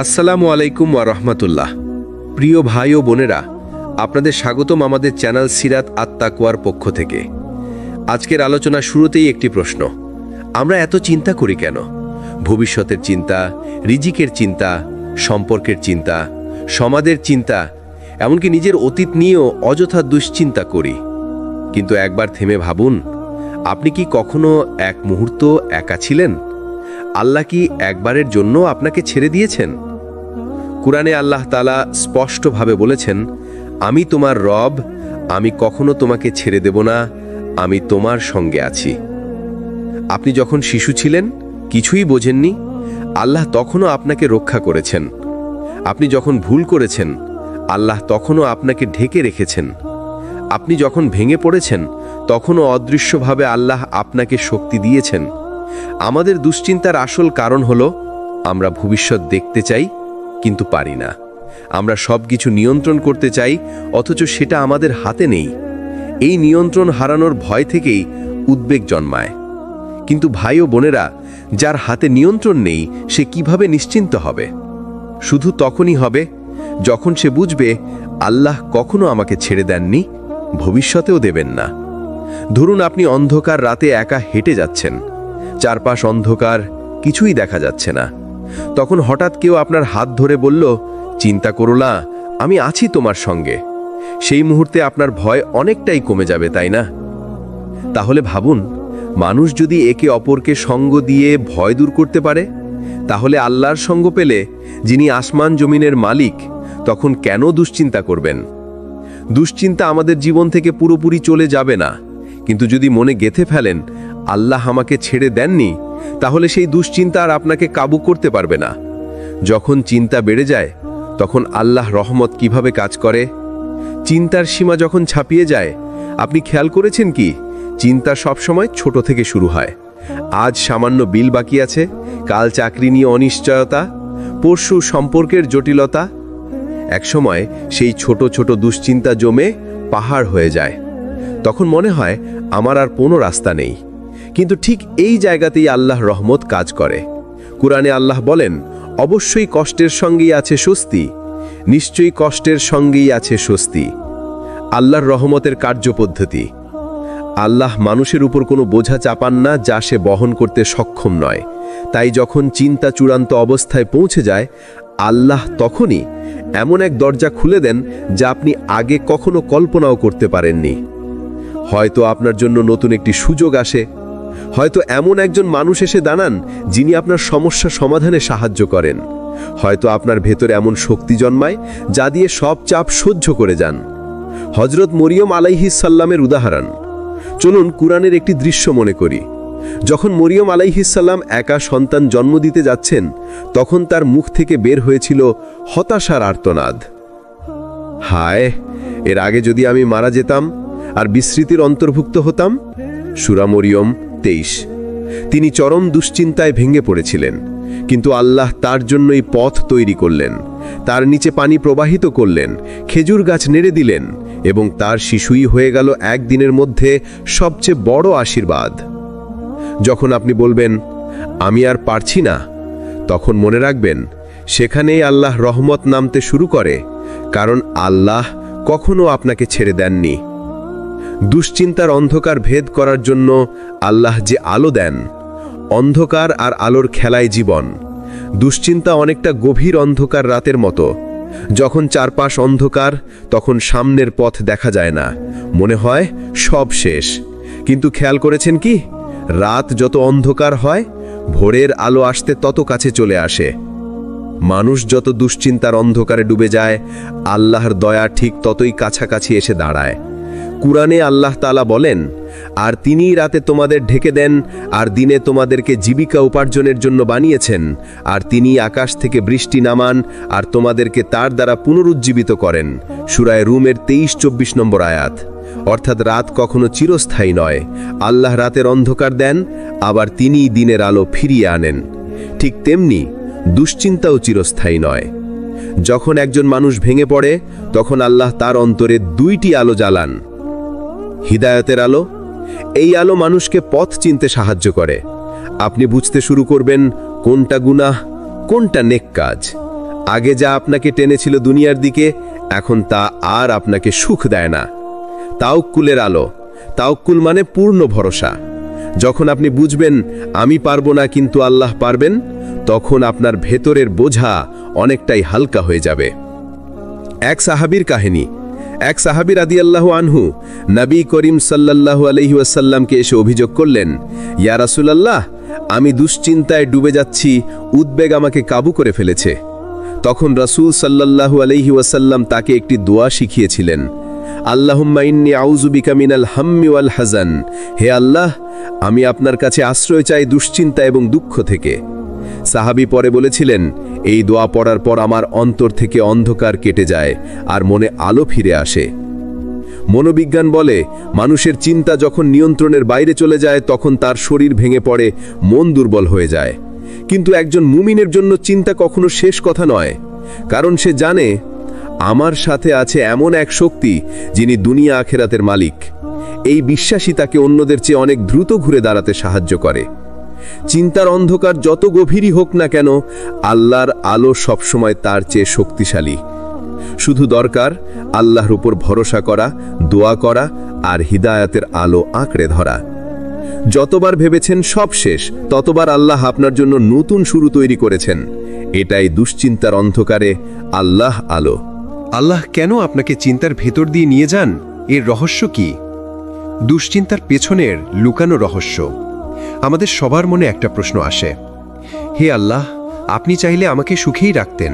আসসালামু আলাইকুম ওয়া রাহমাতুল্লাহ। প্রিয় ভাই ও বোনেরা, আপনাদের স্বাগতম আমাদের চ্যানেল সিরাত আত-তাকওয়ার পক্ষ থেকে। আজকের আলোচনা শুরুতেই একটি প্রশ্ন: আমরা এত চিন্তা করি কেন? ভবিষ্যতের চিন্তা, রিজিকের চিন্তা, সম্পর্কের চিন্তা, সমাজের চিন্তা, এমনকি নিজের অতীত নিয়েও অযথা দুশ্চিন্তা করি। কিন্তু একবার থেমে ভাবুন, আপনি কি কখনো এক মুহূর্ত একা ছিলেন? আল্লাহ কি একবারের জন্য আপনাকে ছেড়ে দিয়েছেন? কুরআনে আল্লাহ তাআলা স্পষ্টভাবে বলেছেন, আমি তোমার রব, আমি কখনো তোমাকে ছেড়ে দেব না, আমি তোমার সঙ্গে আছি। আপনি যখন শিশু ছিলেন, কিছুই বোঝেননি, আল্লাহ তখনও আপনাকে রক্ষা করেছেন। আপনি যখন ভুল করেছেন, আল্লাহ তখনও আপনাকে ঢেকে রেখেছেন। আপনি যখন ভেঙে পড়েছেন, তখনও অদৃশ্যভাবে আল্লাহ আপনাকে শক্তি দিয়েছেন। আমাদের দুশ্চিন্তার আসল কারণ হলো আমরা ভবিষ্যৎ দেখতে চাই কিন্তু পারি না। আমরা সব কিছু নিয়ন্ত্রণ করতে চাই, অথচ সেটা আমাদের হাতে নেই। এই নিয়ন্ত্রণ হারানোর ভয় থেকেই উদ্বেগ জন্মায়। কিন্তু ভাই ও বোনেরা, যার হাতে নিয়ন্ত্রণ নেই, সে কিভাবে নিশ্চিন্ত হবে? শুধু তখনই হবে যখন সে বুঝবে আল্লাহ কখনো আমাকে ছেড়ে দেননি, ভবিষ্যতেও দেবেন না। ধরুন আপনি অন্ধকার রাতে একা হেঁটে যাচ্ছেন, চারপাশ অন্ধকার, কিছুই দেখা যাচ্ছে না। তখন হঠাৎ কেউ আপনার হাত ধরে বলল, চিন্তা করো না, আমি আছি তোমার সঙ্গে। সেই মুহূর্তে আপনার ভয় অনেকটাই কমে যাবে, তাই না? তাহলে ভাবুন, মানুষ যদি একে অপরকে সঙ্গ দিয়ে ভয় দূর করতে পারে, তাহলে আল্লাহর সঙ্গ পেলে, যিনি আসমান জমিনের মালিক, তখন কেন দুশ্চিন্তা করবেন? দুশ্চিন্তা আমাদের জীবন থেকে পুরোপুরি চলে যাবে না, কিন্তু যদি মনে গেঁথে ফেলেন আল্লাহ আমাকে ছেড়ে দেননি, তাহলে সেই দুশ্চিন্তা আর আপনাকে কাবু করতে পারবে না। যখন চিন্তা বেড়ে যায়, তখন আল্লাহ রহমত কিভাবে কাজ করে? চিন্তার সীমা যখন ছাপিয়ে যায়, আপনি খেয়াল করেছেন কি, চিন্তা সবসময় ছোট থেকে শুরু হয়। আজ সামান্য বিল বাকি আছে, কাল চাকরি নিয়ে অনিশ্চয়তা, পরশু সম্পর্কের জটিলতা। একসময় সেই ছোট ছোট দুশ্চিন্তা জমে পাহাড় হয়ে যায়। তখন মনে হয় আমার আর কোনো রাস্তা নেই। কিন্তু ঠিক এই জায়গাতেই আল্লাহ রহমত কাজ করে। কুরআনে আল্লাহ বলেন, অবশ্যই কষ্টের সঙ্গেই আছে স্বস্তি, নিশ্চয়ই কষ্টের সঙ্গেই আছে স্বস্তি। আল্লাহর রহমতের কার্যপদ্ধতি: আল্লাহ মানুষের উপর কোনো বোঝা চাপান না যা সে বহন করতে সক্ষম নয়। তাই যখন চিন্তা চূড়ান্ত অবস্থায় পৌঁছে যায়, আল্লাহ তখনই এমন এক দরজা খুলে দেন যা আপনি আগে কখনো কল্পনাও করতে পারেননি। হয়তো আপনার জন্য নতুন একটি সুযোগ আসে, হয়তো এমন একজন মানুষ এসে দাঁড়ান যিনি আপনার সমস্যা সমাধানে সাহায্য করেন, হয়তো আপনার ভেতরে এমন শক্তি জন্মায় যা দিয়ে সব চাপ সহ্য করে যান। হযরত মরিয়ম আলাইহিস সালামের উদাহরণ। চলুন কুরআনের একটি দৃশ্য মনে করি। যখন মরিয়ম আলাইহিস সালাম একা সন্তান জন্ম দিতে যাচ্ছেন, তখন তার মুখ থেকে বের হয়েছিল হতাশার আর্তনাদ। হায়, এর আগে যদি আমি মারা যেতাম আর বিস্মৃতির অন্তর্ভুক্ত হতাম। সূরা মরিয়ম 23। তিনি চরম দুশ্চিন্তায় ভেঙে পড়েছিলেন, কিন্তু আল্লাহ তার জন্যই পথ তৈরি করলেন, তার নিচে পানি প্রবাহিত করলেন, খেজুর গাছ নেড়ে দিলেন, এবং তার শিশুই হয়ে গেল একদিনের মধ্যে সবচেয়ে বড় আশীর্বাদ। যখন আপনি বলবেন আমি আর পারছি না, তখন মনে রাখবেন সেখানেই আল্লাহ রহমত নামতে শুরু করে, কারণ আল্লাহ কখনো আপনাকে ছেড়ে দেননি। দুশ্চিন্তার অন্ধকার ভেদ করার জন্য আল্লাহ যে আলো দেন, অন্ধকার আর আলোর খেলায় জীবন। দুশ্চিন্তা অনেকটা গভীর অন্ধকার রাতের মতো। যখন চারপাশ অন্ধকার, তখন সামনের পথ দেখা যায় না, মনে হয় সব শেষ। কিন্তু খেয়াল করেছেন কি, রাত যত অন্ধকার হয়, ভোরের আলো আসতে তত কাছে চলে আসে। মানুষ যত দুশ্চিন্তার অন্ধকারে ডুবে যায়, আল্লাহর দয়া ঠিক ততই কাছাকাছি এসে দাঁড়ায়। কুরআনে আল্লাহ তাআলা বলেন, আর তিনিই রাতে তোমাদের ঢেকে দেন, আর দিনে তোমাদেরকে জীবিকা উপার্জনের জন্য বানিয়েছেন, আর তিনি আকাশ থেকে বৃষ্টি নামান, আর তোমাদেরকে তার দ্বারা পুনরুজ্জীবিত করেন। সূরা রুমের 23-24 নম্বর আয়াত। অর্থাৎ রাত কখনো চিরস্থায়ী নয়। আল্লাহ রাতের অন্ধকার দেন, আবার তিনিই দিনের আলো ফিরিয়ে আনেন। ঠিক তেমনি দুশ্চিন্তাও চিরস্থায়ী নয়। যখন একজন মানুষ ভেঙে পড়ে, তখন আল্লাহ তার অন্তরে দুইটি আলো জ্বালান। হিদায়াতের আলো, এই আলো মানুষকে পথ চিনতে সাহায্য করে। আপনি বুঝতে শুরু করবেন কোনটা গুনাহ, কোনটা নেক কাজ। আগে যা আপনাকে টেনেছিল দুনিয়ার দিকে, এখন তা আর আপনাকে সুখ দেয় না। তাওক্কুলের আলো। তাওক্কুল মানে পূর্ণ ভরসা। যখন আপনি বুঝবেন আমি পারবো না কিন্তু আল্লাহ পারবেন, তখন আপনার ভেতরের বোঝা অনেকটাই হালকা হয়ে যাবে। এক সাহাবীর কাহিনী। এক সাহাবী রাদিয়াল্লাহু আনহু নবী করিম সাল্লাল্লাহু আলাইহি ওয়াসাল্লামকে এসে অভিযোগ করলেন, ইয়া রাসূলুল্লাহ, আমি দুশ্চিন্তায় ডুবে যাচ্ছি, উদ্বেগ আমাকে কাবু করে ফেলেছে। তখন রাসূল সাল্লাল্লাহু আলাইহি ওয়াসাল্লাম তাকে একটি দোয়া শিখিয়েছিলেন, আল্লাহুম্মা ইন্নী আউযু বিকা মিনাল হাম্মি ওয়াল হাযান। হে আল্লাহ, আমি আপনার কাছে আশ্রয় চাই দুশ্চিন্তা এবং দুঃখ থেকে। সাহাবী পরে বলেছিলেন, এই দোয়া পড়ার পর আমার অন্তর থেকে অন্ধকার কেটে যায় আর মনে আলো ফিরে আসে। মনোবিজ্ঞান বলে মানুষের চিন্তা যখন নিয়ন্ত্রণের বাইরে চলে যায় তখন তার শরীর ভেঙে পড়ে, মন দুর্বল হয়ে যায়। কিন্তু একজন মুমিনের জন্য চিন্তা কখনো শেষ কথা নয়, কারণ সে জানে আমার সাথে আছে এমন এক শক্তি যিনি দুনিয়া আখেরাতের মালিক। এই বিশ্বাসই তাকে অন্যদের চেয়ে অনেক দ্রুত ঘুরে দাঁড়াতে সাহায্য করে। চিন্তার অন্ধকার যত গভীরই হোক না কেন, আল্লাহর আলো সবসময় তার চেয়ে শক্তিশালী। শুধু দরকার আল্লাহর উপর ভরসা করা, দোয়া করা আর হিদায়াতের আলো আঁকড়ে ধরা। যতবার ভেবেছেন সব শেষ, ততবার আল্লাহ আপনার জন্য নতুন শুরু তৈরি করেছেন। এটাই দুশ্চিন্তার অন্ধকারে আল্লাহ আলো। আল্লাহ কেন আপনাকে চিন্তার ভেতর দিয়ে নিয়ে যান? এর রহস্য কি? দুশ্চিন্তার পেছনের লুকানো রহস্য। আমাদের সবার মনে একটা প্রশ্ন আসে, হে আল্লাহ, আপনি চাইলে আমাকে সুখেই রাখতেন,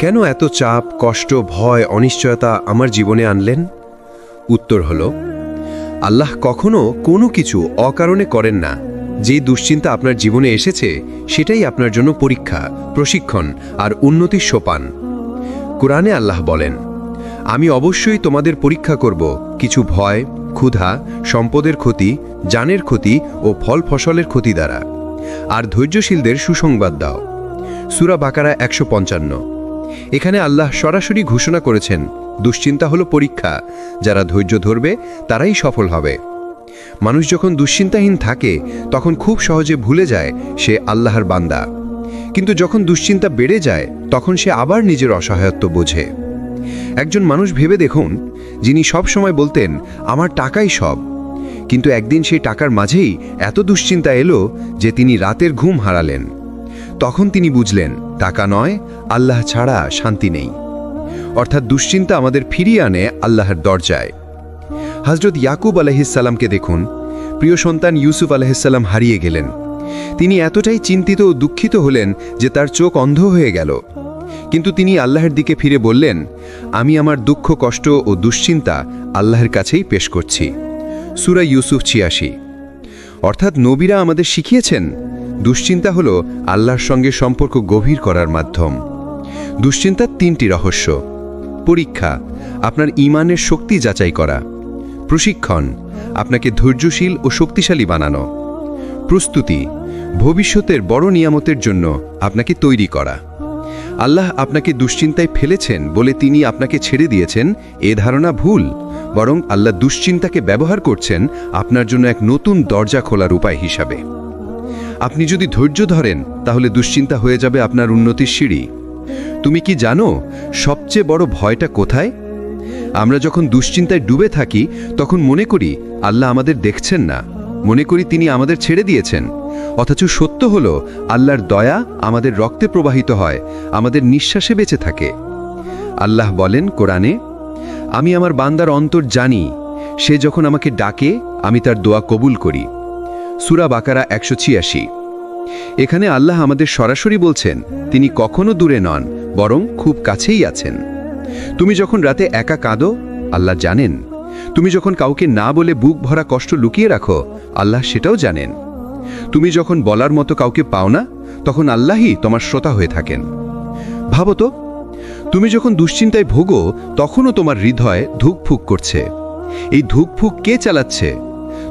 কেন এত চাপ, কষ্ট, ভয়, অনিশ্চয়তা আমার জীবনে আনলেন? উত্তর হলো, আল্লাহ কখনো কোনো কিছু অকারণে করেন না। যে দুশ্চিন্তা আপনার জীবনে এসেছে সেটাই আপনার জন্য পরীক্ষা, প্রশিক্ষণ আর উন্নতির সোপান। কুরআনে আল্লাহ বলেন, আমি অবশ্যই তোমাদের পরীক্ষা করব কিছু ভয়, ক্ষুধা, সম্পদের ক্ষতি, জানের ক্ষতি ও ফল ফসলের ক্ষতি দ্বারা, আর ধৈর্যশীলদের সুসংবাদ দাও। সূরা বাকারা 155। এখানে আল্লাহ সরাসরি ঘোষণা করেছেন দুশ্চিন্তা হলো পরীক্ষা, যারা ধৈর্য ধরবে তারাই সফল হবে। মানুষ যখন দুশ্চিন্তাহীন থাকে তখন খুব সহজে ভুলে যায় সে আল্লাহর বান্দা, কিন্তু যখন দুশ্চিন্তা বেড়ে যায় তখন সে আবার নিজের অসহায়ত্ব বোঝে। একজন মানুষ ভেবে দেখুন, যিনি সব সময় বলতেন আমার টাকাই সব, কিন্তু একদিন সেই টাকার মাঝেই এত দুশ্চিন্তা এলো যে তিনি রাতের ঘুম হারালেন। তখন তিনি বুঝলেন টাকা নয়, আল্লাহ ছাড়া শান্তি নেই। অর্থাৎ দুশ্চিন্তা আমাদের ফিরিয়ে আনে আল্লাহর দরজায়। হযরত ইয়াকুব আলাইহিসসালামকে দেখুন, প্রিয় সন্তান ইউসুফ আলাইহিসসালাম হারিয়ে গেলেন। তিনি এতটাই চিন্তিত ও দুঃখিত হলেন যে তার চোখ অন্ধ হয়ে গেল। কিন্তু তিনি আল্লাহর দিকে ফিরে বললেন, আমি আমার দুঃখ, কষ্ট ও দুশ্চিন্তা আল্লাহর কাছেই পেশ করছি। সূরা ইউসুফ 86। অর্থাৎ নবীরা আমাদের শিখিয়েছেন দুশ্চিন্তা হলো আল্লাহর সঙ্গে সম্পর্ক গভীর করার মাধ্যম। দুশ্চিন্তার 3টি রহস্য: পরীক্ষা, আপনার ঈমানের শক্তি যাচাই করা; প্রশিক্ষণ, আপনাকে ধৈর্যশীল ও শক্তিশালী বানানো; প্রস্তুতি, ভবিষ্যতের বড় নিয়ামতের জন্য আপনাকে তৈরি করা। আল্লাহ আপনাকে দুশ্চিন্তায় ফেলেছেন বলে তিনি আপনাকে ছেড়ে দিয়েছেন, এ ধারণা ভুল। বরং আল্লাহ দুশ্চিন্তাকে ব্যবহার করছেন আপনার জন্য এক নতুন দরজা খোলার উপায় হিসাবে। আপনি যদি ধৈর্য ধরেন তাহলে দুশ্চিন্তা হয়ে যাবে আপনার উন্নতির সিঁড়ি। তুমি কি জানো সবচেয়ে বড় ভয়টা কোথায়? আমরা যখন দুশ্চিন্তায় ডুবে থাকি তখন মনে করি আল্লাহ আমাদের দেখছেন না, মনে করি তিনি আমাদের ছেড়ে দিয়েছেন। অথচ সত্য হলো আল্লাহর দয়া আমাদের রক্তে প্রবাহিত হয়, আমাদের নিঃশ্বাসে বেঁচে থাকে। আল্লাহ বলেন কোরআনে, আমি আমার বান্দার অন্তর জানি, সে যখন আমাকে ডাকে আমি তার দোয়া কবুল করি। সূরা বাকারা 186। এখানে আল্লাহ আমাদের সরাসরি বলছেন তিনি কখনো দূরে নন, বরং খুব কাছেই আছেন। তুমি যখন রাতে একা কাঁদো, আল্লাহ জানেন। তুমি যখন কাউকে না বলে বুক ভরা কষ্ট লুকিয়ে রাখো, আল্লাহ সেটাও জানেন। তুমি যখন বলার মতো কাউকে পাও না, তখন আল্লাহই তোমার শ্রোতা হয়ে থাকেন। ভাবো তো, তুমি যখন দুশ্চিন্তায় ভোগো তখনও তোমার হৃদয় ধুকফুক করছে। এই ধুকফুক কে চালাচ্ছে?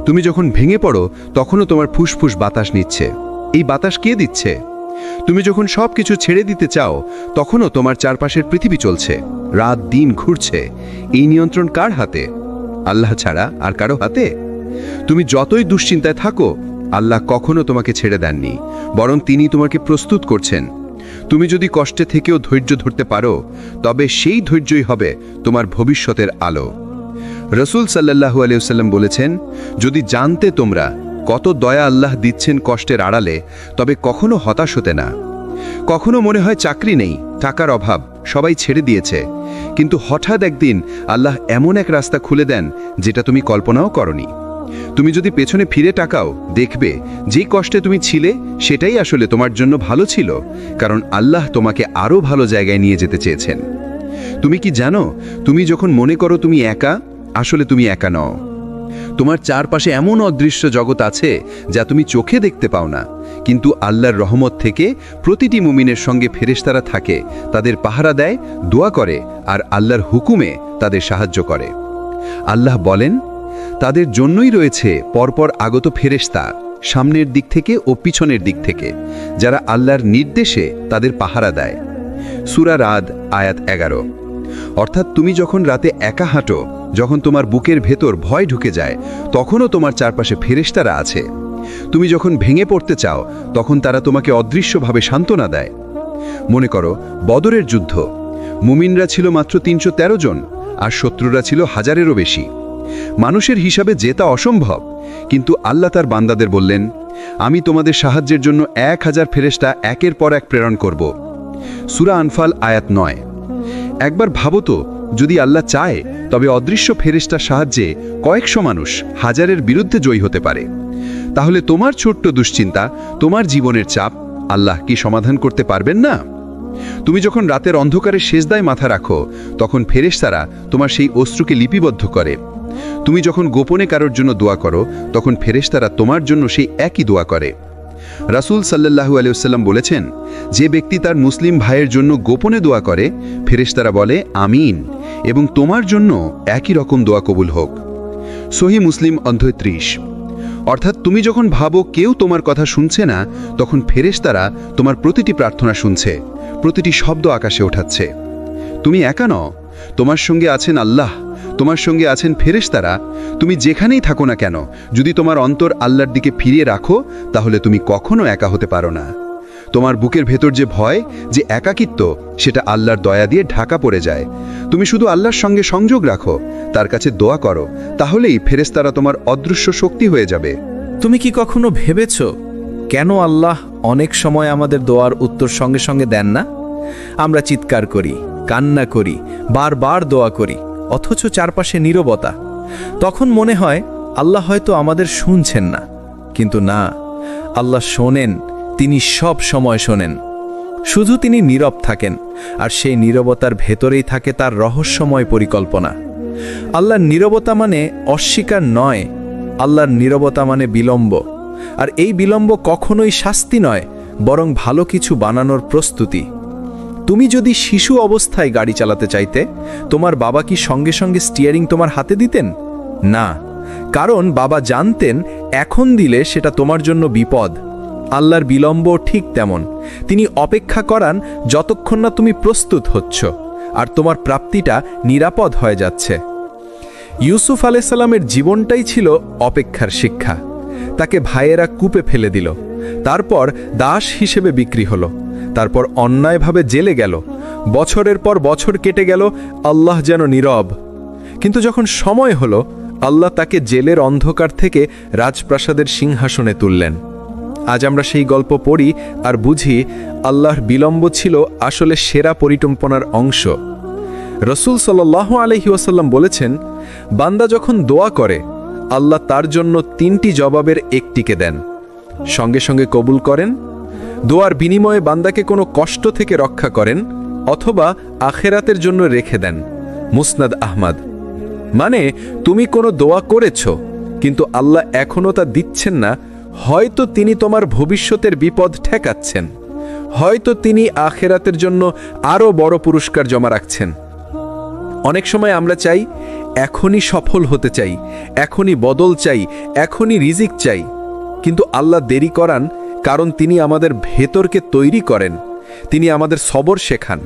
তুমি যখন ভেঙে পড়ো তখনও তোমার ফুসফুস বাতাস নিচ্ছে। এই বাতাস কে দিচ্ছে? তুমি যখন সব কিছু ছেড়ে দিতে চাও তখনও তোমার চারপাশের পৃথিবী চলছে, রাত দিন ঘুরছে। এই নিয়ন্ত্রণ কার হাতে? আল্লাহ ছাড়া আর কারো হাতে? তুমি যতই দুশ্চিন্তায় থাকো, আল্লাহ কখনো তোমাকে ছেড়ে দেননি, বরং তিনি তোমাকে প্রস্তুত করছেন। তুমি যদি কষ্টে থেকেও ধৈর্য ধরতে পারো, তবে সেই ধৈর্যই হবে তোমার ভবিষ্যতের আলো। রসুল সাল্লাল্লাহু আলাইহি ওয়াসাল্লাম বলেছেন, যদি জানতে তোমরা কত দয়া আল্লাহ দিচ্ছেন কষ্টের আড়ালে, তবে কখনো হতাশ হতে না। কখনো মনে হয় চাকরি নেই, টাকার অভাব, সবাই ছেড়ে দিয়েছে, কিন্তু হঠাৎ একদিন আল্লাহ এমন এক রাস্তা খুলে দেন যেটা তুমি কল্পনাও করনি। তুমি যদি পেছনে ফিরে তাকাও, দেখবে যেই কষ্টে তুমি ছিলে সেটাই আসলে তোমার জন্য ভালো ছিল, কারণ আল্লাহ তোমাকে আরও ভালো জায়গায় নিয়ে যেতে চেয়েছেন। তুমি কি জানো, তুমি যখন মনে করো তুমি একা, আসলে তুমি একা নও। তোমার চারপাশে এমন অদৃশ্য জগৎ আছে যা তুমি চোখে দেখতে পাও না, কিন্তু আল্লাহর রহমত থেকে প্রতিটি মুমিনের সঙ্গে ফেরেশতারা থাকে, তাদের পাহারা দেয়, দোয়া করে আর আল্লাহর হুকুমে তাদের সাহায্য করে। আল্লাহ বলেন, তাদের জন্যই রয়েছে পরপর আগত ফেরেশতা, সামনের দিক থেকে ও পিছনের দিক থেকে, যারা আল্লাহর নির্দেশে তাদের পাহারা দেয়। সূরা রাদ আয়াত 11। অর্থাৎ তুমি যখন রাতে একা হাঁটো, যখন তোমার বুকের ভেতর ভয় ঢুকে যায়, তখনও তোমার চারপাশে ফেরেশতারা আছে। তুমি যখন ভেঙে পড়তে চাও, তখন তারা তোমাকে অদৃশ্যভাবে সান্ত্বনা দেয়। মনে করো বদরের যুদ্ধ, মুমিনরা ছিল মাত্র 313 জন, আর শত্রুরা ছিল হাজারেরও বেশি। মানুষের হিসাবে জেতা অসম্ভব, কিন্তু আল্লাহ তার বান্দাদের বললেন, আমি তোমাদের সাহায্যের জন্য 1000 ফেরেশতা একের পর এক প্রেরণ করব। সূরা আনফাল আয়াত 9। একবার ভাবো তো, যদি আল্লাহ চায় তবে অদৃশ্য ফেরেশতার সাহায্যে কয়েকশো মানুষ হাজারের বিরুদ্ধে জয়ী হতে পারে। তাহলে তোমার ছোট্ট দুশ্চিন্তা, তোমার জীবনের চাপ আল্লাহ কি সমাধান করতে পারবেন না? তুমি যখন রাতের অন্ধকারে সেজদায় মাথা রাখো, তখন ফেরেশতারা তোমার সেই অশ্রুকে লিপিবদ্ধ করে। তুমি যখন গোপনে কারোর জন্য দোয়া করো, তখন ফেরেশতারা তোমার জন্য সেই একই দোয়া করে। রাসূল সাল্লাল্লাহু আলাইহি ওয়াসাল্লাম বলেছেন, যে ব্যক্তি তার মুসলিম ভাইয়ের জন্য গোপনে দোয়া করে, ফেরেশতারা বলে আমিন, এবং তোমার জন্য একই রকম দোয়া কবুল হোক। সহিহ মুসলিম অধ্যায় 30। অর্থাৎ তুমি যখন ভাবো কেউ তোমার কথা শুনছে না, তখন ফেরেশতারা তোমার প্রতিটি প্রার্থনা শুনছে, প্রতিটি শব্দ আকাশে ওঠাচ্ছে। তুমি একা নও, তোমার সঙ্গে আছেন আল্লাহ, তোমার সঙ্গে আছেন ফেরেশতারা। তুমি যেখানেই থাকো না কেন, যদি তোমার অন্তর আল্লাহর দিকে ফিরিয়ে রাখো, তাহলে তুমি কখনো একা হতে পারো না। তোমার বুকের ভেতর যে ভয়, যে একাকিত্ব, সেটা আল্লাহর দয়া দিয়ে ঢাকা পড়ে যায়। তুমি শুধু আল্লাহর সঙ্গে সংযোগ রাখো, তার কাছে দোয়া করো, তাহলেই ফেরেশতারা তোমার অদৃশ্য শক্তি হয়ে যাবে। তুমি কি কখনো ভেবেছ কেন আল্লাহ অনেক সময় আমাদের দোয়ার উত্তর সঙ্গে সঙ্গে দেন না? আমরা চিৎকার করি, কান্না করি, বারবার দোয়া করি, অথচ চারপাশে নীরবতা। তখন মনে হয় আল্লাহ হয়তো আমাদের শুনছেন না, কিন্তু না, আল্লাহ শোনেন। তিনি সব সময় শোনেন, শুধু তিনি নীরব থাকেন, আর সেই নীরবতার ভেতরেই থাকে তার রহস্যময় পরিকল্পনা। আল্লাহর নীরবতা মানে অস্বীকার নয়, আল্লাহর নীরবতা মানে বিলম্ব। আর এই বিলম্ব কখনোই শাস্তি নয়, বরং ভালো কিছু বানানোর প্রস্তুতি। তুমি যদি শিশু অবস্থায় গাড়ি চালাতে চাইতে, তোমার বাবা কি সঙ্গে সঙ্গে স্টিয়ারিং তোমার হাতে দিতেন? না, কারণ বাবা জানতেন এখন দিলে সেটা তোমার জন্য বিপদ। আল্লাহর বিলম্ব ঠিক তেমন, তিনি অপেক্ষা করান যতক্ষণ না তুমি প্রস্তুত হচ্ছ আর তোমার প্রাপ্তিটা নিরাপদ হয়ে যাচ্ছে। ইউসুফ আলাইহিস সালামের জীবনটাই ছিল অপেক্ষার শিক্ষা। তাকে ভাইয়েরা কূপে ফেলে দিল, তারপর দাস হিসেবে বিক্রি হলো, তারপর অন্যায়ভাবে জেলে গেল। বছরের পর বছর কেটে গেল, আল্লাহ যেন নীরব। কিন্তু যখন সময় হলো, আল্লাহ তাকে জেলের অন্ধকার থেকে রাজপ্রাসাদের সিংহাসনে তুললেন। আজ আমরা সেই গল্প পড়ি আর বুঝি আল্লাহর বিলম্ব ছিল আসলে সেরা পরিকল্পনার অংশ। রসূল সাল্লাল্লাহু আলাইহি ওয়াসাল্লাম বলেছেন, বান্দা যখন দোয়া করে, আল্লাহ তার জন্য 3টি জবাবের একটিকে দেন, সঙ্গে সঙ্গে কবুল করেন, দোয়ার বিনিময়ে বান্দাকে কোনো কষ্ট থেকে রক্ষা করেন, অথবা আখেরাতের জন্য রেখে দেন। মুসনাদ আহমদ। মানে তুমি কোনো দোয়া করেছ, কিন্তু আল্লাহ এখনও তা দিচ্ছেন না। হয়তো তিনি তোমার ভবিষ্যতের বিপদ ঠেকাচ্ছেন, হয়তো তিনি আখেরাতের জন্য আরও বড় পুরস্কার জমা রাখছেন। অনেক সময় আমরা চাই, এখনই সফল হতে চাই, এখনই বদল চাই, এখনই রিজিক চাই, কিন্তু আল্লাহ দেরি করান, কারণ তিনি আমাদের ভেতরকে তৈরি করেন, তিনি আমাদের সবর শেখান,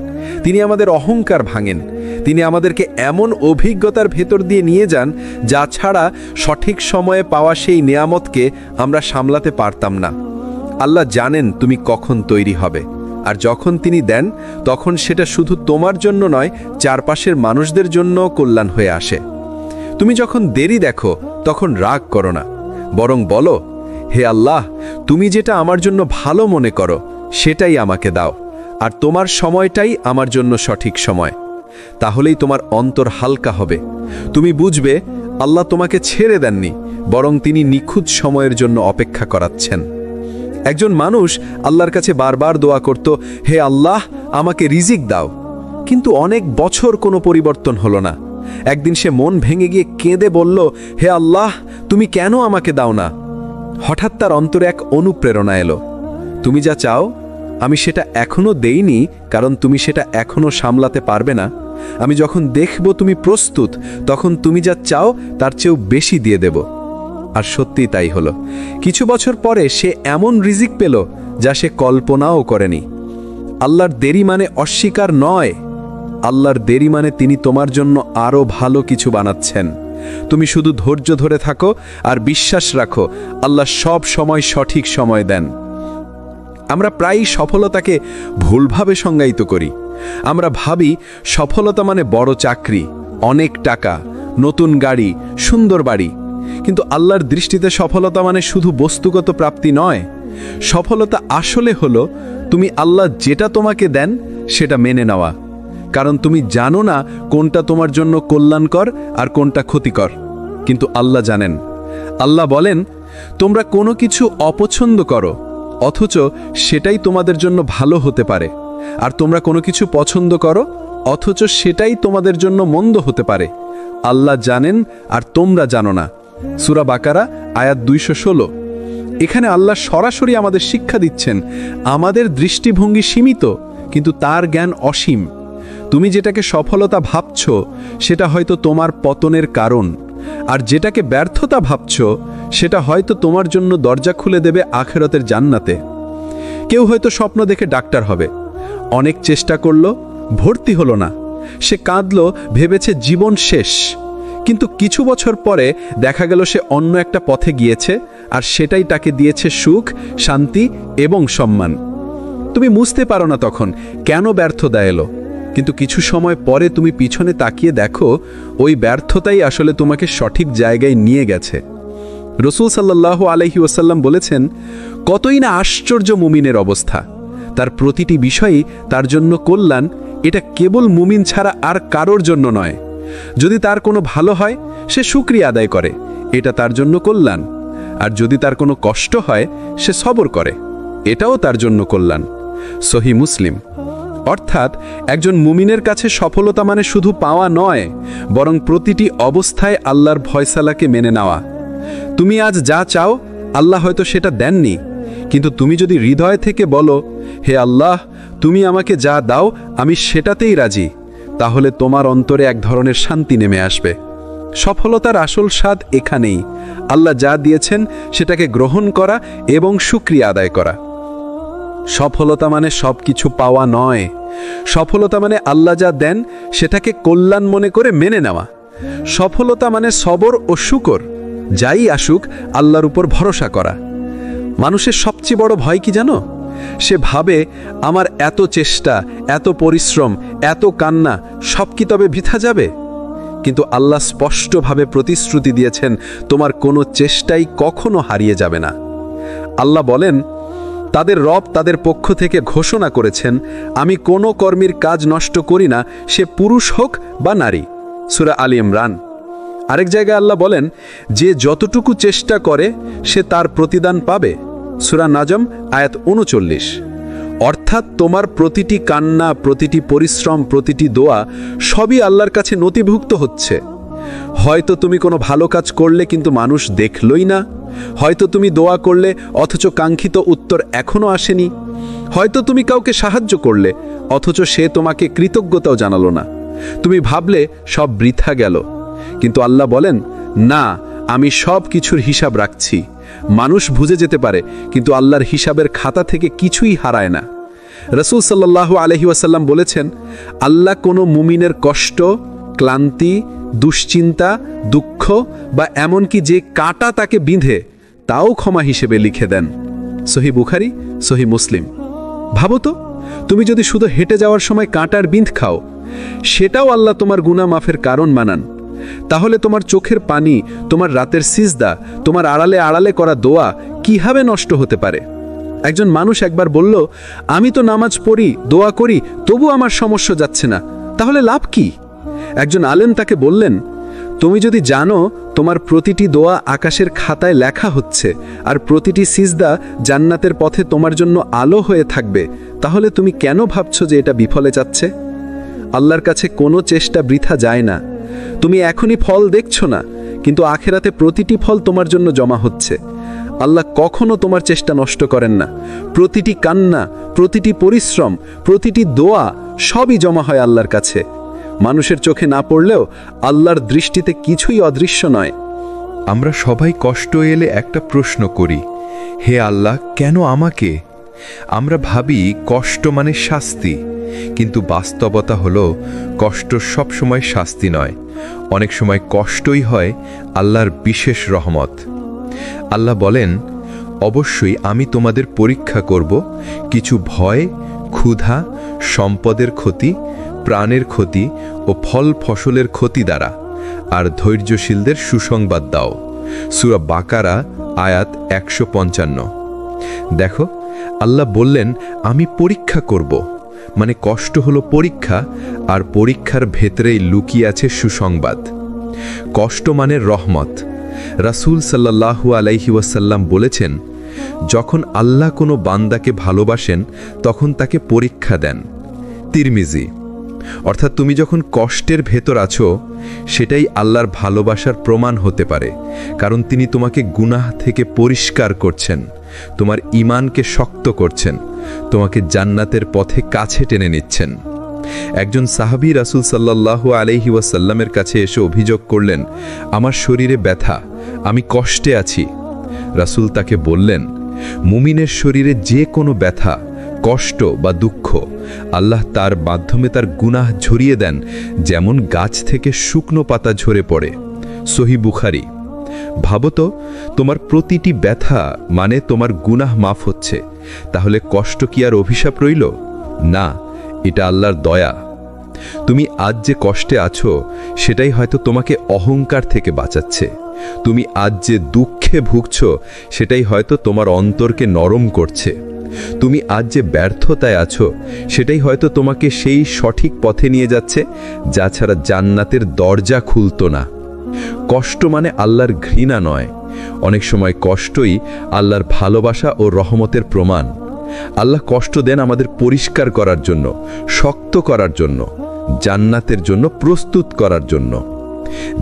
তিনি আমাদের অহংকার ভাঙেন, তিনি আমাদেরকে এমন অভিজ্ঞতার ভেতর দিয়ে নিয়ে যান যা ছাড়া সঠিক সময়ে পাওয়া সেই নেয়ামতকে আমরা সামলাতে পারতাম না। আল্লাহ জানেন তুমি কখন তৈরি হবে, আর যখন তিনি দেন তখন সেটা শুধু তোমার জন্য নয়, চারপাশের মানুষদের জন্য কল্যাণ হয়ে আসে। তুমি যখন দেরি দেখো তখন রাগ করো না, বরং বলো, হে আল্লাহ, তুমি যেটা আমার জন্য ভালো মনে করো সেটাই আমাকে দাও, আর তোমার সময়টাই আমার জন্য সঠিক সময়। তাহলেই তোমার অন্তর হালকা হবে। তুমি বুঝবে আল্লাহ তোমাকে ছেড়ে দেননি, বরং তিনি নিখুঁত সময়ের জন্য অপেক্ষা করাচ্ছেন। একজন মানুষ আল্লাহর কাছে বারবার দোয়া করত, হে আল্লাহ, আমাকে রিজিক দাও, কিন্তু অনেক বছর কোনো পরিবর্তন হলো না। একদিন সে মন ভেঙে গিয়ে কেঁদে বলল, হে আল্লাহ, তুমি কেন আমাকে দাও না? হঠাৎ তার অন্তরে এক অনুপ্রেরণা এলো, তুমি যা চাও আমি সেটা এখনো দেইনি, কারণ তুমি সেটা এখনো সামলাতে পারবে না। আমি যখন দেখব তুমি প্রস্তুত, তখন তুমি যা চাও তার চেয়েও বেশি দিয়ে দেব। আর সত্যি তাই হলো। কিছু বছর পরে সে এমন রিজিক পেল যা সে কল্পনাও করেনি। আল্লাহর দেরি মানে অস্বীকার নয়, আল্লাহর দেরি মানে তিনি তোমার জন্য আরও ভালো কিছু বানাচ্ছেন। তুমি শুধু ধৈর্য ধরে থাকো আর বিশ্বাস রাখো, আল্লাহ সব সময় সঠিক সময় দেন। আমরা প্রায়ই সফলতাকে ভুলভাবে সংজ্ঞায়িত করি। আমরা ভাবি সফলতা মানে বড় চাকরি, অনেক টাকা, নতুন গাড়ি, সুন্দর বাড়ি। কিন্তু আল্লাহর দৃষ্টিতে সফলতা মানে শুধু বস্তুগত প্রাপ্তি নয়। সফলতা আসলে হলো তুমি আল্লাহ যেটা তোমাকে দেন সেটা মেনে নেওয়া, কারণ তুমি জানো না কোনটা তোমার জন্য কল্যাণকর আর কোনটা ক্ষতিকর, কিন্তু আল্লাহ জানেন। আল্লাহ বলেন, তোমরা কোনো কিছু অপছন্দ করো, অথচ সেটাই তোমাদের জন্য ভালো হতে পারে, আর তোমরা কোনো কিছু পছন্দ করো, অথচ সেটাই তোমাদের জন্য মন্দ হতে পারে। আল্লাহ জানেন আর তোমরা জানো না। সূরা বাকারা আয়াত 216। এখানে আল্লাহ সরাসরি আমাদের শিক্ষা দিচ্ছেন, আমাদের দৃষ্টিভঙ্গি সীমিত, কিন্তু তার জ্ঞান অসীম। তুমি যেটাকে সফলতা ভাবছ সেটা হয়তো তোমার পতনের কারণ, আর যেটাকে ব্যর্থতা ভাবছ সেটা হয়তো তোমার জন্য দরজা খুলে দেবে আখিরাতের জান্নাতে। কেউ হয়তো স্বপ্ন দেখে ডাক্তার হবে, অনেক চেষ্টা করলো, ভর্তি হলো না। সে কাঁদলো, ভেবেছে জীবন শেষ। কিন্তু কিছু বছর পরে দেখা গেল সে অন্য একটা পথে গিয়েছে, আর সেটাই তাকে দিয়েছে সুখ, শান্তি এবং সম্মান। তুমি বুঝতে পারো না তখন কেন ব্যর্থতা এলো, কিন্তু কিছু সময় পরে তুমি পিছনে তাকিয়ে দেখো ওই ব্যর্থতাই আসলে তোমাকে সঠিক জায়গায় নিয়ে গেছে। রাসূল সাল্লাল্লাহু আলাইহি ওয়াসাল্লাম বলেছেন, কতই না আশ্চর্য মুমিনের অবস্থা, তার প্রতিটি বিষয়ই তার জন্য কল্যাণ। এটা কেবল মুমিন ছাড়া আর কারোর জন্য নয়। যদি তার কোনো ভালো হয় সে শুকরিয়া আদায় করে, এটা তার জন্য কল্যাণ। আর যদি তার কোনো কষ্ট হয় সে সবর করে, এটাও তার জন্য কল্যাণ। সহিহ মুসলিম। অর্থাৎ একজন মুমিনের কাছে সফলতা মানে শুধু পাওয়া নয়, বরং প্রতিটি অবস্থায় আল্লাহর ফয়সালাকে মেনে নেওয়া। তুমি আজ যা চাও আল্লাহ হয়তো সেটা দেননি, কিন্তু তুমি যদি হৃদয় থেকে বলো, হে আল্লাহ, তুমি আমাকে যা দাও আমি সেটাতেই রাজি, তাহলে তোমার অন্তরে এক ধরনের শান্তি নেমে আসবে। সফলতার আসল স্বাদ এখানেই, আল্লাহ যা দিয়েছেন সেটাকে গ্রহণ করা এবং শুকরিয়া আদায় করা। সফলতা মানে সব কিছু পাওয়া নয়, সফলতা মানে আল্লাহ যা দেন সেটাকে কল্যাণ মনে করে মেনে নেওয়া। সফলতা মানে সবর ও শুকর, যাই আসুক আল্লাহর উপর ভরসা করা। মানুষের সবচেয়ে বড় ভয় কি জানো? সে ভাবে আমার এত চেষ্টা, এত পরিশ্রম, এত কান্না সব কি তবে বৃথা যাবে? কিন্তু আল্লাহ স্পষ্টভাবে প্রতিশ্রুতি দিয়েছেন, তোমার কোনো চেষ্টাই কখনো হারিয়ে যাবে না। আল্লাহ বলেন, তাদের রব তাদের পক্ষ থেকে ঘোষণা করেছেন, আমি কোনো কর্মীর কাজ নষ্ট করি না, সে পুরুষ হোক বা নারী। সূরা আলী ইমরান। আরেক জায়গায় আল্লাহ বলেন, যে যতটুকু চেষ্টা করে সে তার প্রতিদান পাবে। সূরা নাজম আয়াত 39। অর্থাৎ তোমার প্রতিটি কান্না, প্রতিটি পরিশ্রম, প্রতিটি দোয়া সবই আল্লাহর কাছে নথিভুক্ত হচ্ছে। হয়তো তুমি কোনো ভালো কাজ করলে কিন্তু মানুষ দেখলই না, হয়তো তুমি দোয়া করলে অথচ কাঙ্ক্ষিত উত্তর এখনো আসেনি, হয়তো তুমি কাউকে সাহায্য করলে অথচ সে তোমাকে কৃতজ্ঞতাও জানালো না। তুমি ভাবলে সব বৃথা গেল, কিন্তু আল্লাহ বলেন, না, আমি সব কিছুর হিসাব রাখছি। মানুষ বুঝে যেতে পারে, কিন্তু আল্লাহর হিসাবের খাতা থেকে কিছুই হারায় না। রাসূল সাল্লাল্লাহু আলাইহি ওয়াসাল্লাম বলেছেন, আল্লাহ কোনো মুমিনের কষ্ট, ক্লান্তি, দুশ্চিন্তা, দুঃখ বা এমনকি যে কাঁটা তাকে বিঁধে তাও ক্ষমা হিসেবে লিখে দেন। সহিহ বুখারী, সহিহ মুসলিম। ভাবো তো, তুমি যদি শুধু হেঁটে যাওয়ার সময় কাঁটার বিঁধ খাও, সেটাও আল্লাহ তোমার গুনাহ মাফের কারণ বানান। তাহলে তোমার চোখের পানি, তোমার রাতের সিজদা, তোমার আড়ালে আড়ালে করা দোয়া কিভাবে নষ্ট হতে পারে? একজন মানুষ একবার বলল, আমি তো নামাজ পড়ি, দোয়া করি, তবু আমার সমস্যা যাচ্ছে না, তাহলে লাভ কি? একজন আলেম তাকে বললেন, তুমি যদি জানো তোমার প্রতিটি দোয়া আকাশের খাতায় লেখা হচ্ছে আর প্রতিটি সিজদা জান্নাতের পথে তোমার জন্য আলো হয়ে থাকবে, তাহলে তুমি কেন ভাবছো যে এটা বিফলে যাচ্ছে? আল্লাহর কাছে কোনো চেষ্টা বৃথা যায় না। তুমি এখনই ফল দেখছো না, কিন্তু আখেরাতে প্রতিটি ফল তোমার জন্য জমা হচ্ছে। আল্লাহ কখনো তোমার চেষ্টা নষ্ট করেন না। প্রতিটি কান্না, প্রতিটি পরিশ্রম, প্রতিটি দোয়া সবই জমা হয় আল্লাহর কাছে। মানুষের চোখে না পড়লেও আল্লাহর দৃষ্টিতে কিছুই অদৃশ্য নয়। আমরা সবাই কষ্ট এলে একটা প্রশ্ন করি, হে আল্লাহ, কেন আমাকে? আমরা ভাবি কষ্ট মানে শাস্তি, কিন্তু বাস্তবতা হলো কষ্ট সবসময় শাস্তি নয়। অনেক সময় কষ্টই হয় আল্লাহর বিশেষ রহমত। আল্লাহ বলেন, অবশ্যই আমি তোমাদের পরীক্ষা করব কিছু ভয়, ক্ষুধা, সম্পদের ক্ষতি, প্রাণের ক্ষতি ও ফল ফসলের ক্ষতি দ্বারা, আর ধৈর্যশীলদের সুসংবাদ দাও। সূরা বাকারা আয়াত 155। দেখো, আল্লাহ বললেন আমি পরীক্ষা করব, মানে কষ্ট হলো পরীক্ষা, আর পরীক্ষার ভেতরেই লুকিয়ে আছে সুসংবাদ। কষ্ট মানে রহমত। রাসূল সাল্লাল্লাহু আলাইহি ওয়াসাল্লাম বলেছেন, যখন আল্লাহ কোনো বান্দাকে ভালোবাসেন তখন তাকে পরীক্ষা দেন। তিরমিজি। অর্থাৎ তুমি যখন কষ্টের ভেতর আছো, সেটাই আল্লাহর ভালোবাসার প্রমাণ হতে পারে, কারণ তিনি তোমাকে গুনাহ থেকে পরিষ্কার করছেন, তোমার ঈমানকে শক্ত করছেন, তোমাকে জান্নাতের পথে কাছে টেনে নিচ্ছেন। একজন সাহাবী রাসূল সাল্লাল্লাহু আলাইহি ওয়াসাল্লামের কাছে এসে অভিযোগ করলেন, আমার শরীরে ব্যথা, আমি কষ্টে আছি। রাসূল তাকে বললেন, মুমিনের শরীরে যে কোনো ব্যথা, কষ্ট বা দুঃখ আল্লাহ তার মাধ্যমে তার গুনাহ ঝরিয়ে দেন, যেমন গাছ থেকে শুকনো পাতা ঝরে পড়ে। সহিহ বুখারী। ভাবো তো, তোমার প্রতিটি ব্যথা মানে তোমার গুনাহ মাফ হচ্ছে, তাহলে কষ্ট কি আর অভিশাপ রইল? না, এটা আল্লাহর দয়া। তুমি আজ যে কষ্টে আছো, সেটাই হয়তো তোমাকে অহংকার থেকে বাঁচাচ্ছে। তুমি আজ যে দুঃখে ভুগছো, সেটাই হয়তো তোমার অন্তরকে নরম করছে। তুমি আজ যে ব্যর্থতায় আছো, সেটাই হয়তো তোমাকে সেই সঠিক পথে নিয়ে যাচ্ছে, যা ছাড়া জান্নাতের দরজা খুলতো না। কষ্ট মানে আল্লাহর ঘৃণা নয়, অনেক সময় কষ্টই আল্লাহর ভালোবাসা ও রহমতের প্রমাণ। আল্লাহ কষ্ট দেন আমাদের পরিষ্কার করার জন্য, শক্ত করার জন্য, জান্নাতের জন্য প্রস্তুত করার জন্য।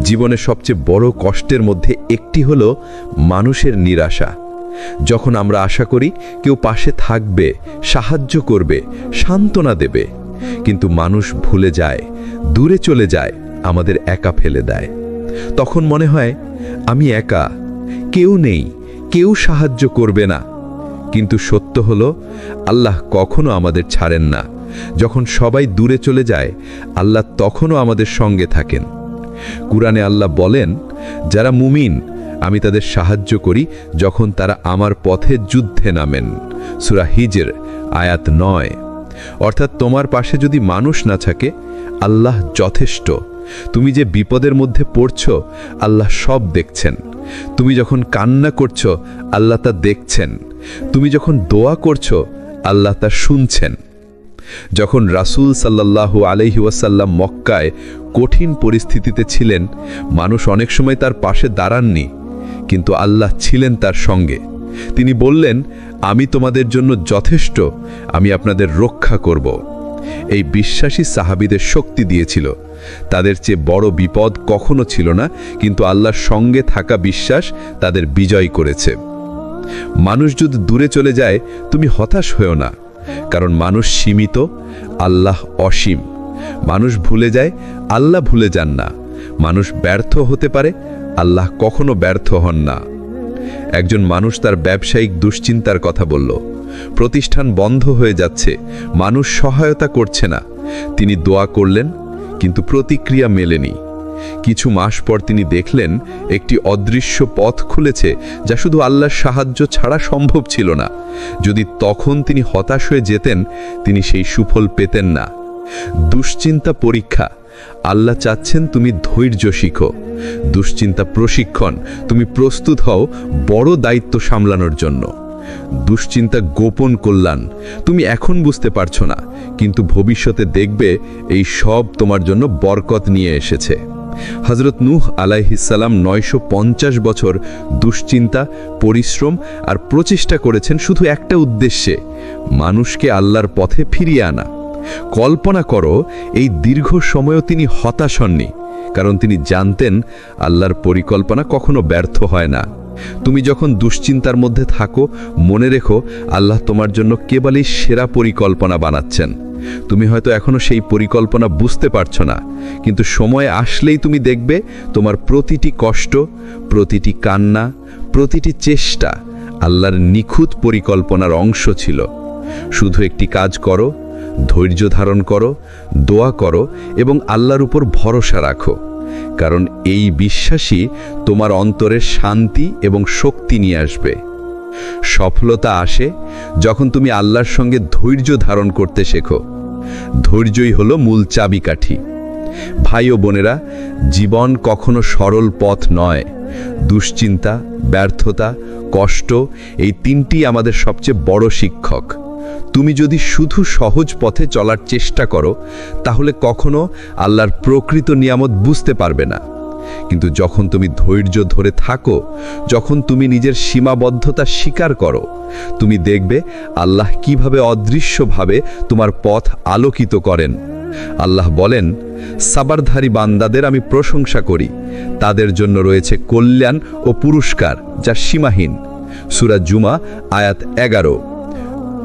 জীবনের সবচেয়ে বড় কষ্টের মধ্যে একটি হলো মানুষের নিরাশা। যখন আমরা আশা করি কেউ পাশে থাকবে, সাহায্য করবে, সান্ত্বনা দেবে, কিন্তু মানুষ ভুলে যায়, দূরে চলে যায়, আমাদের একা ফেলে দেয়। তখন মনে হয় আমি একা, কেউ নেই, কেউ সাহায্য করবে না। কিন্তু সত্য হলো আল্লাহ কখনো আমাদের ছাড়েন না। যখন সবাই দূরে চলে যায়, আল্লাহ তখনও আমাদের সঙ্গে থাকেন। কুরআনে আল্লাহ বলেন, যারা মুমিন আমি তাদের সাহায্য করি যখন তারা আমার পথে যুদ্ধে নামেন। সূরা হিজর আয়াত 9। অর্থাৎ তোমার পাশে যদি মানুষ না থাকে, আল্লাহ যথেষ্ট। তুমি যে বিপদের মধ্যে পড়ছো, আল্লাহ সব দেখছেন। তুমি যখন কান্না করছো, আল্লাহ তা দেখছেন। তুমি যখন দোয়া করছো, আল্লাহ তা শুনছেন। যখন রাসূল সাল্লাল্লাহু আলাইহি ওয়াসাল্লাম মক্কায় কঠিন পরিস্থিতিতে ছিলেন, মানুষ অনেক সময় তার পাশে দাঁড়াননি, কিন্তু আল্লাহ ছিলেন তার সঙ্গে। তিনি বললেন, আমি তোমাদের জন্য যথেষ্ট, আমি আপনাদের রক্ষা করব। এই বিশ্বাসী সাহাবীদের শক্তি দিয়েছিল। তাদের চেয়ে বড় বিপদ কখনো ছিল না, কিন্তু আল্লাহর সঙ্গে থাকা বিশ্বাস তাদের বিজয় করেছে। মানুষ যদি দূরে চলে যায়, তুমি হতাশ হও না, কারণ মানুষ সীমিত, আল্লাহ অসীম। মানুষ ভুলে যায়, আল্লাহ ভুলে যান না। মানুষ ব্যর্থ হতে পারে, আল্লাহ কখনো ব্যর্থ হন না। একজন মানুষ তার ব্যবসায়িক দুশ্চিন্তার কথা বলল। প্রতিষ্ঠান বন্ধ হয়ে যাচ্ছে, মানুষ সহায়তা করছে না। তিনি দোয়া করলেন, কিন্তু প্রতিক্রিয়া মেলেনি। কিছু মাস পর তিনি দেখলেন একটি অদৃশ্য পথ খুলেছে, যা শুধু আল্লাহর সাহায্য ছাড়া সম্ভব ছিল না। যদি তখন তিনি হতাশ হয়ে যেতেন, তিনি সেই সুফল পেতেন না। দুশ্চিন্তা পরীক্ষা, আল্লাহ চাচ্ছেন তুমি ধৈর্য শিখো। দুশ্চিন্তা প্রশিক্ষণ, তুমি প্রস্তুত হও বড় দায়িত্ব সামলানোর জন্য। দুশ্চিন্তা গোপন কল্যাণ, তুমি এখন বুঝতে পারছো না, কিন্তু ভবিষ্যতে দেখবে এই সব তোমার জন্য বরকত নিয়ে এসেছে। হযরত নূহ আলাইহিসসালাম 950 বছর দুশ্চিন্তা, পরিশ্রম আর প্রচেষ্টা করেছেন শুধু একটা উদ্দেশ্যে, মানুষকে আল্লাহর পথে ফিরিয়ে আনা। কল্পনা করো, এই দীর্ঘ সময়ও তিনি হতাশ হননি, কারণ তিনি জানতেন আল্লাহর পরিকল্পনা কখনো ব্যর্থ হয় না। তুমি যখন দুশ্চিন্তার মধ্যে থাকো, মনে রেখো আল্লাহ তোমার জন্য কেবলই সেরা পরিকল্পনা বানাচ্ছেন। তুমি হয়তো এখনো সেই পরিকল্পনা বুঝতে পারছো না, কিন্তু সময় আসলেই তুমি দেখবে তোমার প্রতিটি কষ্ট, প্রতিটি কান্না, প্রতিটি চেষ্টা আল্লাহর নিখুঁত পরিকল্পনার অংশ ছিল। শুধু একটি কাজ করো, ধৈর্য ধারণ করো, দোয়া করো এবং আল্লাহর উপর ভরসা রাখো, কারণ এই বিশ্বাসই তোমার অন্তরের শান্তি এবং শক্তি নিয়ে আসবে। সফলতা আসে যখন তুমি আল্লাহর সঙ্গে ধৈর্য ধারণ করতে শেখো। ধৈর্যই হলো মূল চাবিকাঠি। ভাই ও বোনেরা, জীবন কখনো সরল পথ নয়। দুশ্চিন্তা, ব্যর্থতা, কষ্ট, এই তিনটি আমাদের সবচেয়ে বড় শিক্ষক। তুমি যদি শুধু সহজ পথে চলার চেষ্টা করো, তাহলে কখনো আল্লাহর প্রকৃত নিয়ামত বুঝতে পারবে না। কিন্তু যখন তুমি ধৈর্য ধরে থাকো, যখন তুমি নিজের সীমাবদ্ধতা স্বীকার করো, তুমি দেখবে আল্লাহ কিভাবে অদৃশ্যভাবে তোমার পথ আলোকিত করেন। আল্লাহ বলেন, সাবরধারী বান্দাদের আমি প্রশংসা করি, তাদের জন্য রয়েছে কল্যাণ ও পুরস্কার যা সীমাহীন। সূরা জুমা আয়াত 11।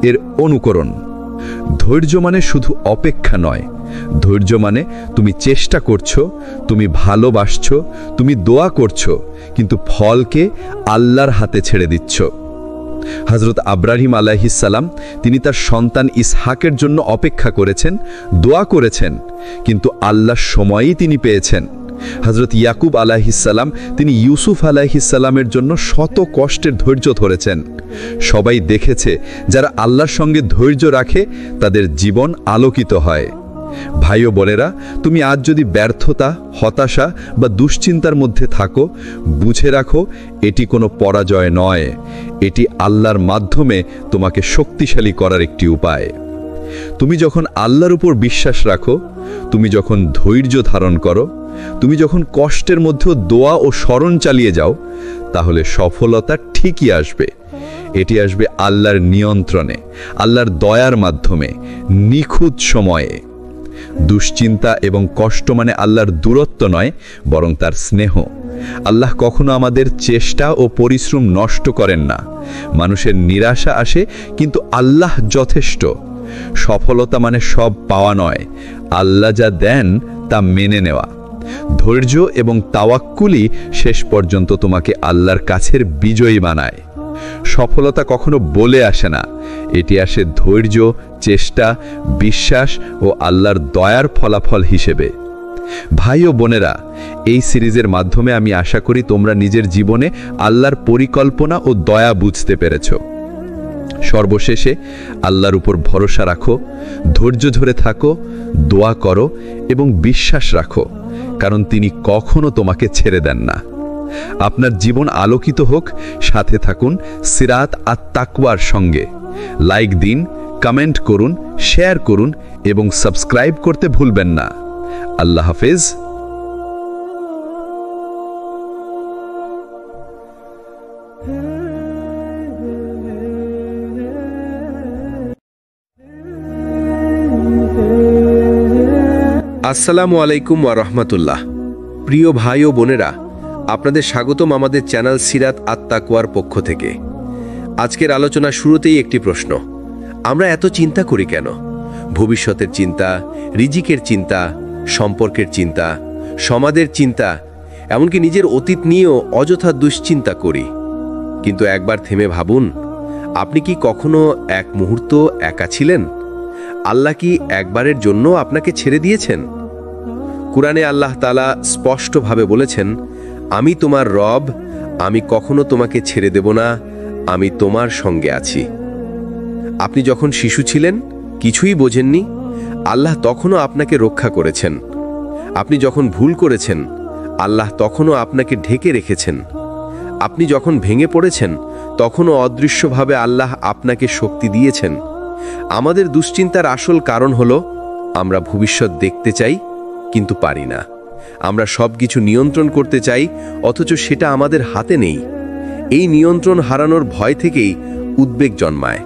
এর অনুকরণ। ধৈর্য মানে শুধু অপেক্ষা নয়, ধৈর্য মানে তুমি চেষ্টা করছো, তুমি ভালোবাসছো, তুমি দোয়া করছো, কিন্তু ফলকে আল্লাহর হাতে ছেড়ে দিচ্ছ। হযরত ইব্রাহিম আলাইহিসসালাম, তিনি তার সন্তান ইসহাকের জন্য অপেক্ষা করেছেন, দোয়া করেছেন, কিন্তু আল্লাহর সময়ই তিনি পেয়েছেন। হযরত ইয়াকুব আলাইহিসসালাম, তিনি ইউসুফ আলাইহিসসালামের জন্য শত কষ্টের ধৈর্য ধরেছেন। সবাই দেখেছে, যারা আল্লাহর সঙ্গে ধৈর্য রাখে তাদের জীবন আলোকিত হয়। ভাই ও বোনেরা, তুমি আজ যদি ব্যর্থতা, হতাশা বা দুশ্চিন্তার মধ্যে থাকো, বুঝে রাখো এটি কোনো পরাজয় নয়, এটি আল্লাহর মাধ্যমে তোমাকে শক্তিশালী করার একটি উপায়। তুমি যখন আল্লাহর উপর বিশ্বাস রাখো, তুমি যখন ধৈর্য ধারণ করো, তুমি যখন কষ্টের মধ্যেও দোয়া ও স্মরণ চালিয়ে যাও, তাহলে সফলতা ঠিকই আসবে। এটি আসবে আল্লাহর নিয়ন্ত্রণে, আল্লাহর দয়ার মাধ্যমে, নিখুঁত সময়ে। দুশ্চিন্তা এবং কষ্ট মানে আল্লাহর দূরত্ব নয়, বরং তার স্নেহ। আল্লাহ কখনো আমাদের চেষ্টা ও পরিশ্রম নষ্ট করেন না। মানুষের নিরাশা আসে, কিন্তু আল্লাহ যথেষ্ট। সফলতা মানে সব পাওয়া নয়, আল্লাহ যা দেন তা মেনে নেওয়া। ধৈর্য এবং তাওয়াক্কুলই শেষ পর্যন্ত তোমাকে আল্লাহর কাছের বিজয়ী বানায়। সফলতা কখনো বলে আসে না, এটি আসে ধৈর্য, চেষ্টা, বিশ্বাস ও আল্লাহর দয়ার ফলাফল হিসেবে। ভাই ও বোনেরা, এই সিরিজের মাধ্যমে আমি আশা করি তোমরা নিজের জীবনে আল্লাহর পরিকল্পনা ও দয়া বুঝতে পেরেছ। সর্বশেষে আল্লাহর উপর ভরসা রাখো, ধৈর্য ধরে থাকো, দোয়া করো এবং বিশ্বাস রাখো, কারণ তিনি কখনো তোমাকে ছেড়ে দেন না। আপনার জীবন আলোকিত হোক, সাথে থাকুন সিরাত আত-তাকওয়ার সঙ্গে। লাইক দিন, কমেন্ট করুন, শেয়ার করুন এবং সাবস্ক্রাইব করতে ভুলবেন না। আল্লাহ হাফেজ। আসসালামু আলাইকুম ওয়া রাহমাতুল্লাহ। প্রিয় ভাই ও বোনেরা, আপনাদের স্বাগতম আমাদের চ্যানেল সিরাত আত-তাকওয়ার পক্ষ থেকে। আজকের আলোচনা শুরুতেই একটি প্রশ্ন, আমরা এত চিন্তা করি কেন? ভবিষ্যতের চিন্তা, রিজিকের চিন্তা, সম্পর্কের চিন্তা, সমাজের চিন্তা, এমনকি নিজের অতীত নিয়েও অযথা দুশ্চিন্তা করি। কিন্তু একবার থেমে ভাবুন, আপনি কি কখনো এক মুহূর্ত একা ছিলেন? আল্লাহ কি একবারের জন্য আপনাকে ছেড়ে দিয়েছেন? কুরআনে আল্লাহ তাআলা স্পষ্টভাবে বলেছেন, আমি তোমার রব, আমি কখনো তোমাকে ছেড়ে দেব না, আমি তোমার সঙ্গে আছি। আপনি যখন শিশু ছিলেন, কিছুই বোঝেননি, আল্লাহ তখনও আপনাকে রক্ষা করেছেন। আপনি যখন ভুল করেছেন, আল্লাহ তখনও আপনাকে ঢেকে রেখেছেন। আপনি যখন ভেঙে পড়েছেন, তখনও অদৃশ্যভাবে আল্লাহ আপনাকে শক্তি দিয়েছেন। আমাদের দুশ্চিন্তার আসল কারণ হলো আমরা ভবিষ্যৎ দেখতে চাই কিন্তু পারি না। আমরা সব কিছু নিয়ন্ত্রণ করতে চাই, অথচ সেটা আমাদের হাতে নেই। এই নিয়ন্ত্রণ হারানোর ভয় থেকেই উদ্বেগ জন্মায়।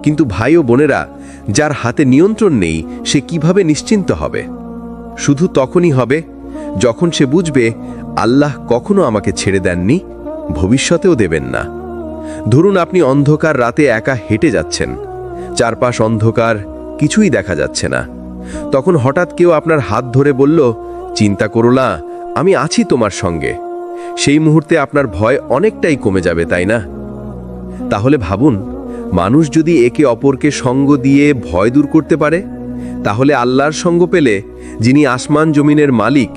কিন্তু ভাই ও বোনেরা, যার হাতে নিয়ন্ত্রণ নেই সে কিভাবে নিশ্চিন্ত হবে? শুধু তখনই হবে যখন সে বুঝবে আল্লাহ কখনো আমাকে ছেড়ে দেননি, ভবিষ্যতেও দেবেন না। ধরুন আপনি অন্ধকার রাতে একা হেঁটে যাচ্ছেন, চারপাশ অন্ধকার, কিছুই দেখা যাচ্ছে না। তখন হঠাৎ কেউ আপনার হাত ধরে বলল, চিন্তা করো না, আমি আছি তোমার সঙ্গে। সেই মুহূর্তে আপনার ভয় অনেকটাই কমে যাবে, তাই না? তাহলে ভাবুন, মানুষ যদি একে অপরকে সঙ্গ দিয়ে ভয় দূর করতে পারে, তাহলে আল্লাহর সঙ্গ পেলে, যিনি আসমান জমিনের মালিক,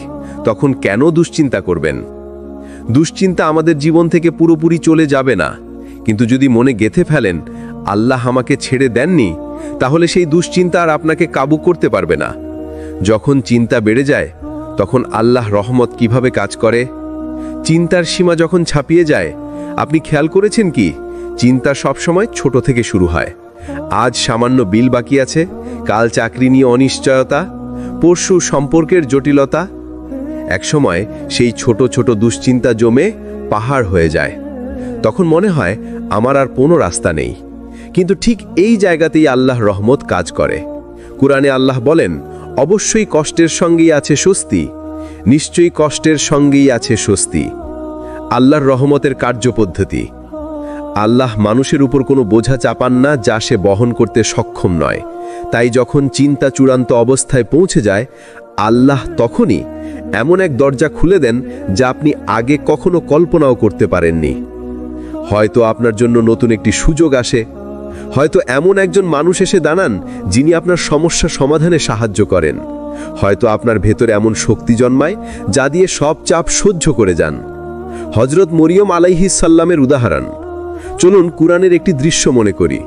তখন কেন দুশ্চিন্তা করবেন? দুশ্চিন্তা আমাদের জীবন থেকে পুরোপুরি চলে যাবে না, কিন্তু যদি মনে গেঁথে ফেলেন আল্লাহ আমাকে ছেড়ে দেননি, তাহলে সেই দুশ্চিন্তা আর আপনাকে কাবু করতে পারবে না। যখন চিন্তা বেড়ে যায়, তখন আল্লাহ রহমত কিভাবে কাজ করে? চিন্তার সীমা যখন ছাপিয়ে যায়, আপনি খেয়াল করেছেন কি, চিন্তা সবসময় ছোট থেকে শুরু হয়। আজ সামান্য বিল বাকি আছে, কাল চাকরি নিয়ে অনিশ্চয়তা, পরশু সম্পর্কের জটিলতা। একসময় সেই ছোট ছোট দুশ্চিন্তা জমে পাহাড় হয়ে যায়। তখন মনে হয় আমার আর কোনো রাস্তা নেই। কিন্তু ঠিক এই জায়গাতেই আল্লাহর রহমত কাজ করে। কুরআনে আল্লাহ বলেন, অবশ্যই কষ্টের সঙ্গেই আছে স্বস্তি, নিশ্চয়ই কষ্টের সঙ্গেই আছে স্বস্তি। আল্লাহর রহমতের কার্যপদ্ধতি। আল্লাহ মানুষের উপর কোনো বোঝা চাপান না যা সে বহন করতে সক্ষম নয়। তাই যখন চিন্তা চূড়ান্ত অবস্থায় পৌঁছে যায়, আল্লাহ তখনই এমন এক দরজা খুলে দেন যা আপনি আগে কখনো কল্পনাও করতে পারেননি। হয়তো আপনার জন্য নতুন একটি সুযোগ আসে, হয়তো এমন একজন মানুষ এসে দাঁড়ান যিনি আপনার সমস্যা সমাধানে সাহায্য করেন, হয়তো আপনার ভেতরে এমন শক্তি জন্মায় যা দিয়ে সব চাপ সহ্য করে যান। হযরত মরিয়ম আলাইহিস সালামের উদাহরণ। চলুন কুরআনের একটি দৃশ্য মনে করি।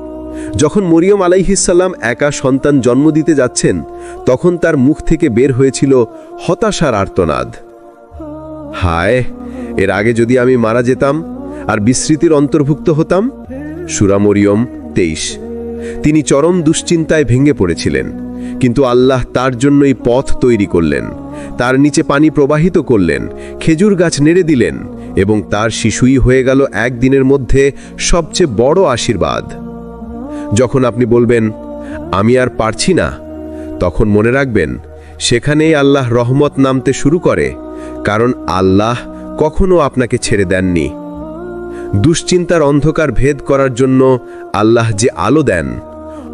যখন মরিয়ম আলাইহিস সালাম একা সন্তান জন্ম দিতে যাচ্ছেন, তখন তার মুখ থেকে বের হয়েছিল হতাশার আর্তনাদ। হায়, এর আগে যদি আমি মারা যেতাম আর বিস্মৃতির অন্তর্ভুক্ত হতাম। সূরা মরিয়ম 23। তিনি চরম দুশ্চিন্তায় ভেঙে পড়েছিলেন, কিন্তু আল্লাহ তার জন্যই পথ তৈরি করলেন, তার নিচে পানি প্রবাহিত করলেন, খেজুর গাছ নেড়ে দিলেন, এবং তার শিশুই হয়ে গেল একদিনের মধ্যে সবচেয়ে বড় আশীর্বাদ। যখন আপনি বলবেন আমি আর পারছি না, তখন মনে রাখবেন সেখানেই আল্লাহ রহমত নামতে শুরু করে, কারণ আল্লাহ কখনো আপনাকে ছেড়ে দেননি। দুশ্চিন্তার অন্ধকার ভেদ করার জন্য আল্লাহ যে আলো দেন,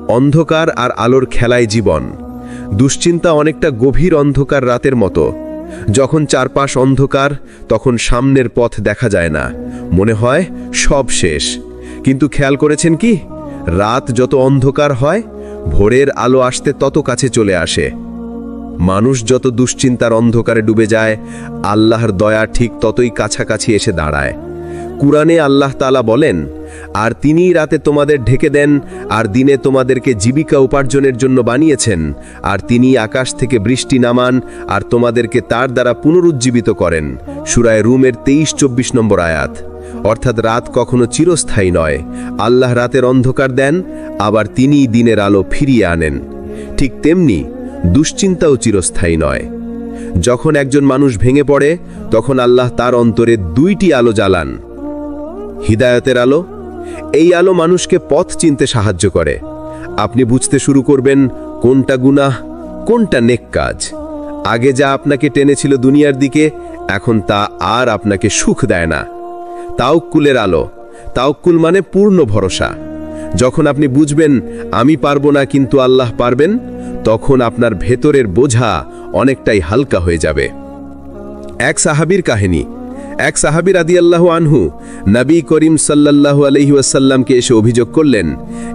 অন্ধকার আর আলোর খেলায় জীবন। দুশ্চিন্তা অনেকটা গভীর অন্ধকার রাতের মতো। যখন চারপাশ অন্ধকার, তখন সামনের পথ দেখা যায় না, মনে হয় সব শেষ। কিন্তু খেয়াল করেছেন কি, রাত যত অন্ধকার হয়, ভোরের আলো আসতে তত কাছে চলে আসে। মানুষ যত দুশ্চিন্তার অন্ধকারে ডুবে যায়, আল্লাহর দয়া ঠিক ততই কাছাকাছি এসে দাঁড়ায়। কুরআনে আল্লাহ তাআলা বলেন, আর তিনিই রাতে তোমাদের ঢেকে দেন, আর দিনে তোমাদেরকে জীবিকা উপার্জনের জন্য বানিয়েছেন, আর তিনি আকাশ থেকে বৃষ্টি নামান, আর তোমাদেরকে তার দ্বারা পুনরুজ্জীবিত করেন। সূরা রুমের 23-24 নম্বর আয়াত। অর্থাৎ রাত কখনো চিরস্থায়ী নয়। আল্লাহ রাতের অন্ধকার দেন, আবার তিনিই দিনের আলো ফিরিয়ে আনেন। ঠিক তেমনি দুশ্চিন্তাও চিরস্থায়ী নয়। যখন একজন মানুষ ভেঙে পড়ে, তখন আল্লাহ তার অন্তরে দুইটি আলো জ্বালান। হিদায়াতের আলো। এই আলো মানুষকে পথ চিনতে সাহায্য করে। আপনি বুঝতে শুরু করবেন কোনটা গুনাহ, কোনটা নেক কাজ। আগে যা আপনাকে টেনেছিল দুনিয়ার দিকে, এখন তা আর আপনাকে সুখ দেয় না। তাওয়াক্কুলের আলো। তাওয়াক্কুল মানে পূর্ণ ভরসা। যখন আপনি বুঝবেন আমি পারবো না কিন্তু আল্লাহ পারবেন, তখন আপনার ভেতরের বোঝা অনেকটাই হালকা হয়ে যাবে। এক সাহাবীর কাহিনী। এক সাহাবী রাদিয়াল্লাহু আনহু নবী করিম সাল্লাল্লাহু আলাইহি ওয়াসাল্লামকে এসে অভিযোগ করলেন,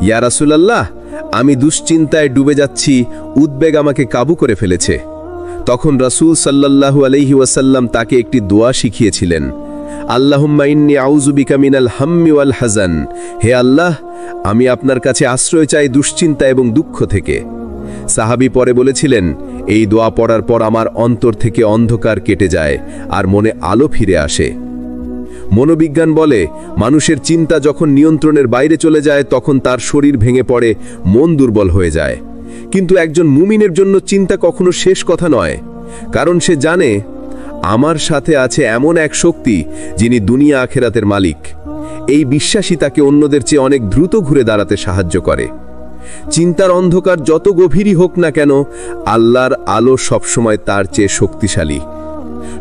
ইয়া রাসূলুল্লাহ, আমি দুশ্চিন্তায় ডুবে যাচ্ছি, উদ্বেগ আমাকে কাবু করে ফেলেছে। তখন রাসূল সাল্লাল্লাহু আলাইহি ওয়াসাল্লাম তাকে একটি দোয়া শিখিয়েছিলেন, আল্লাহুম্মা ইন্নী আউযু বিকা মিনাল হাম্মি ওয়াল হাযান, হে আল্লাহ, আমি আপনার কাছে আশ্রয় চাই দুশ্চিন্তা এবং দুঃখ থেকে। সাহাবী পরে বলেছিলেন, এই দোয়া পড়ার পর আমার অন্তর থেকে অন্ধকার কেটে যায় আর মনে আলো ফিরে আসে। মনোবিজ্ঞান বলে, মানুষের চিন্তা যখন নিয়ন্ত্রণের বাইরে চলে যায় তখন তার শরীর ভেঙে পড়ে, মন দুর্বল হয়ে যায়। কিন্তু একজন মুমিনের জন্য চিন্তা কখনো শেষ কথা নয়, কারণ সে জানে আমার সাথে আছে এমন এক শক্তি যিনি দুনিয়া আখেরাতের মালিক। এই বিশ্বাসই তাকে অন্যদের চেয়ে অনেক দ্রুত ঘুরে দাঁড়াতে সাহায্য করে। চিন্তার অন্ধকার যত গভীরই হোক না কেন, আল্লাহর আলো সবসময় তার চেয়ে শক্তিশালী।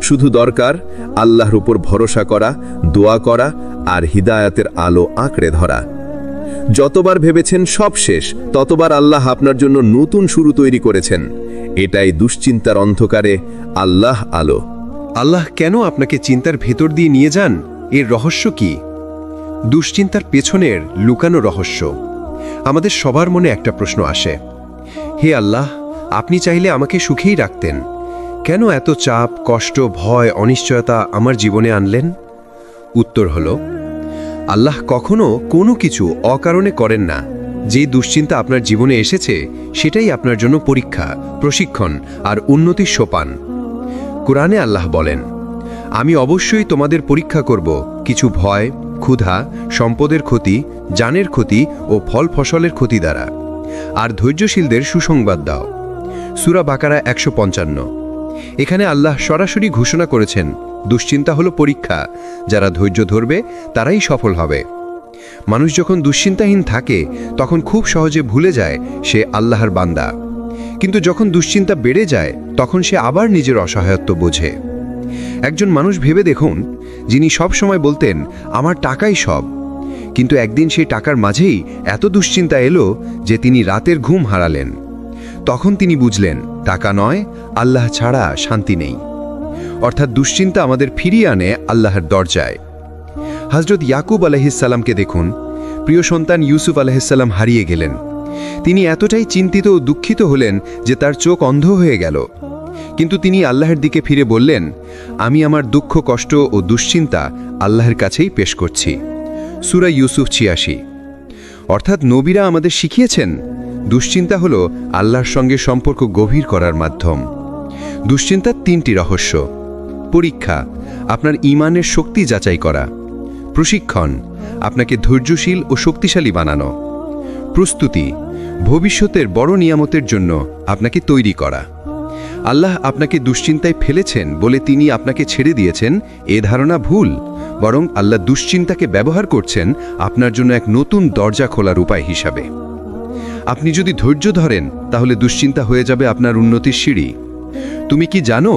শুধু দরকার আল্লাহর উপর ভরসা করা, দোয়া করা আর হিদায়াতের আলো আঁকড়ে ধরা। যতবার ভেবেছেন সব শেষ, ততবার আল্লাহ আপনার জন্য নতুন শুরু তৈরি করেছেন। এটাই দুশ্চিন্তার অন্ধকারে আল্লাহ আলো। আল্লাহ কেন আপনাকে চিন্তার ভেতর দিয়ে নিয়ে যান, এর রহস্য কি? দুশ্চিন্তার পেছনের লুকানো রহস্য। আমাদের সবার মনে একটা প্রশ্ন আসে, হে আল্লাহ, আপনি চাইলে আমাকে সুখেই রাখতেন, কেন এত চাপ, কষ্ট, ভয়, অনিশ্চয়তা আমার জীবনে আনলেন? উত্তর হল, আল্লাহ কখনো কোনো কিছু অকারণে করেন না। যেই দুশ্চিন্তা আপনার জীবনে এসেছে সেটাই আপনার জন্য পরীক্ষা, প্রশিক্ষণ আর উন্নতির সোপান। কোরআনে আল্লাহ বলেন, আমি অবশ্যই তোমাদের পরীক্ষা করব কিছু ভয়, ক্ষুধা, সম্পদের ক্ষতি, জানের ক্ষতি ও ফল ফসলের ক্ষতি দ্বারা, আর ধৈর্যশীলদের সুসংবাদ দাও। সূরা বাকারা 155। এখানে আল্লাহ সরাসরি ঘোষণা করেছেন, দুশ্চিন্তা হলো পরীক্ষা, যারা ধৈর্য ধরবে তারাই সফল হবে। মানুষ যখন দুশ্চিন্তাহীন থাকে তখন খুব সহজে ভুলে যায় সে আল্লাহর বান্দা, কিন্তু যখন দুশ্চিন্তা বেড়ে যায় তখন সে আবার নিজের অসহায়ত্ব বোঝে। একজন মানুষ ভেবে দেখুন, যিনি সব সময় বলতেন আমার টাকাই সব, কিন্তু একদিন সেই টাকার মাঝেই এত দুশ্চিন্তা এলো যে তিনি রাতের ঘুম হারালেন। তখন তিনি বুঝলেন, টাকা নয়, আল্লাহ ছাড়া শান্তি নেই। অর্থাৎ দুশ্চিন্তা আমাদের ফিরিয়ে আনে আল্লাহর দরজায়। হযরত ইয়াকুব আলাইহিসসালামকে দেখুন, প্রিয় সন্তান ইউসুফ আলাইহিসসালাম হারিয়ে গেলেন। তিনি এতটাই চিন্তিত ও দুঃখিত হলেন যে তার চোখ অন্ধ হয়ে গেল। কিন্তু তিনি আল্লাহর দিকে ফিরে বললেন, আমি আমার দুঃখ, কষ্ট ও দুশ্চিন্তা আল্লাহর কাছেই পেশ করছি। সূরা ইউসুফ 86। অর্থাৎ নবীরা আমাদের শিখিয়েছেন, দুশ্চিন্তা হলো আল্লাহর সঙ্গে সম্পর্ক গভীর করার মাধ্যম। দুশ্চিন্তার 3টি রহস্য। পরীক্ষা, আপনার ঈমানের শক্তি যাচাই করা। প্রশিক্ষণ, আপনাকে ধৈর্যশীল ও শক্তিশালী বানানো। প্রস্তুতি, ভবিষ্যতের বড় নিয়ামতের জন্য আপনাকে তৈরি করা। আল্লাহ আপনাকে দুশ্চিন্তায় ফেলেছেন বলে তিনি আপনাকে ছেড়ে দিয়েছেন, এ ধারণা ভুল। বরং আল্লাহ দুশ্চিন্তাকে ব্যবহার করছেন আপনার জন্য এক নতুন দরজা খোলার উপায় হিসাবে। আপনি যদি ধৈর্য ধরেন তাহলে দুশ্চিন্তা হয়ে যাবে আপনার উন্নতির সিঁড়ি। তুমি কি জানো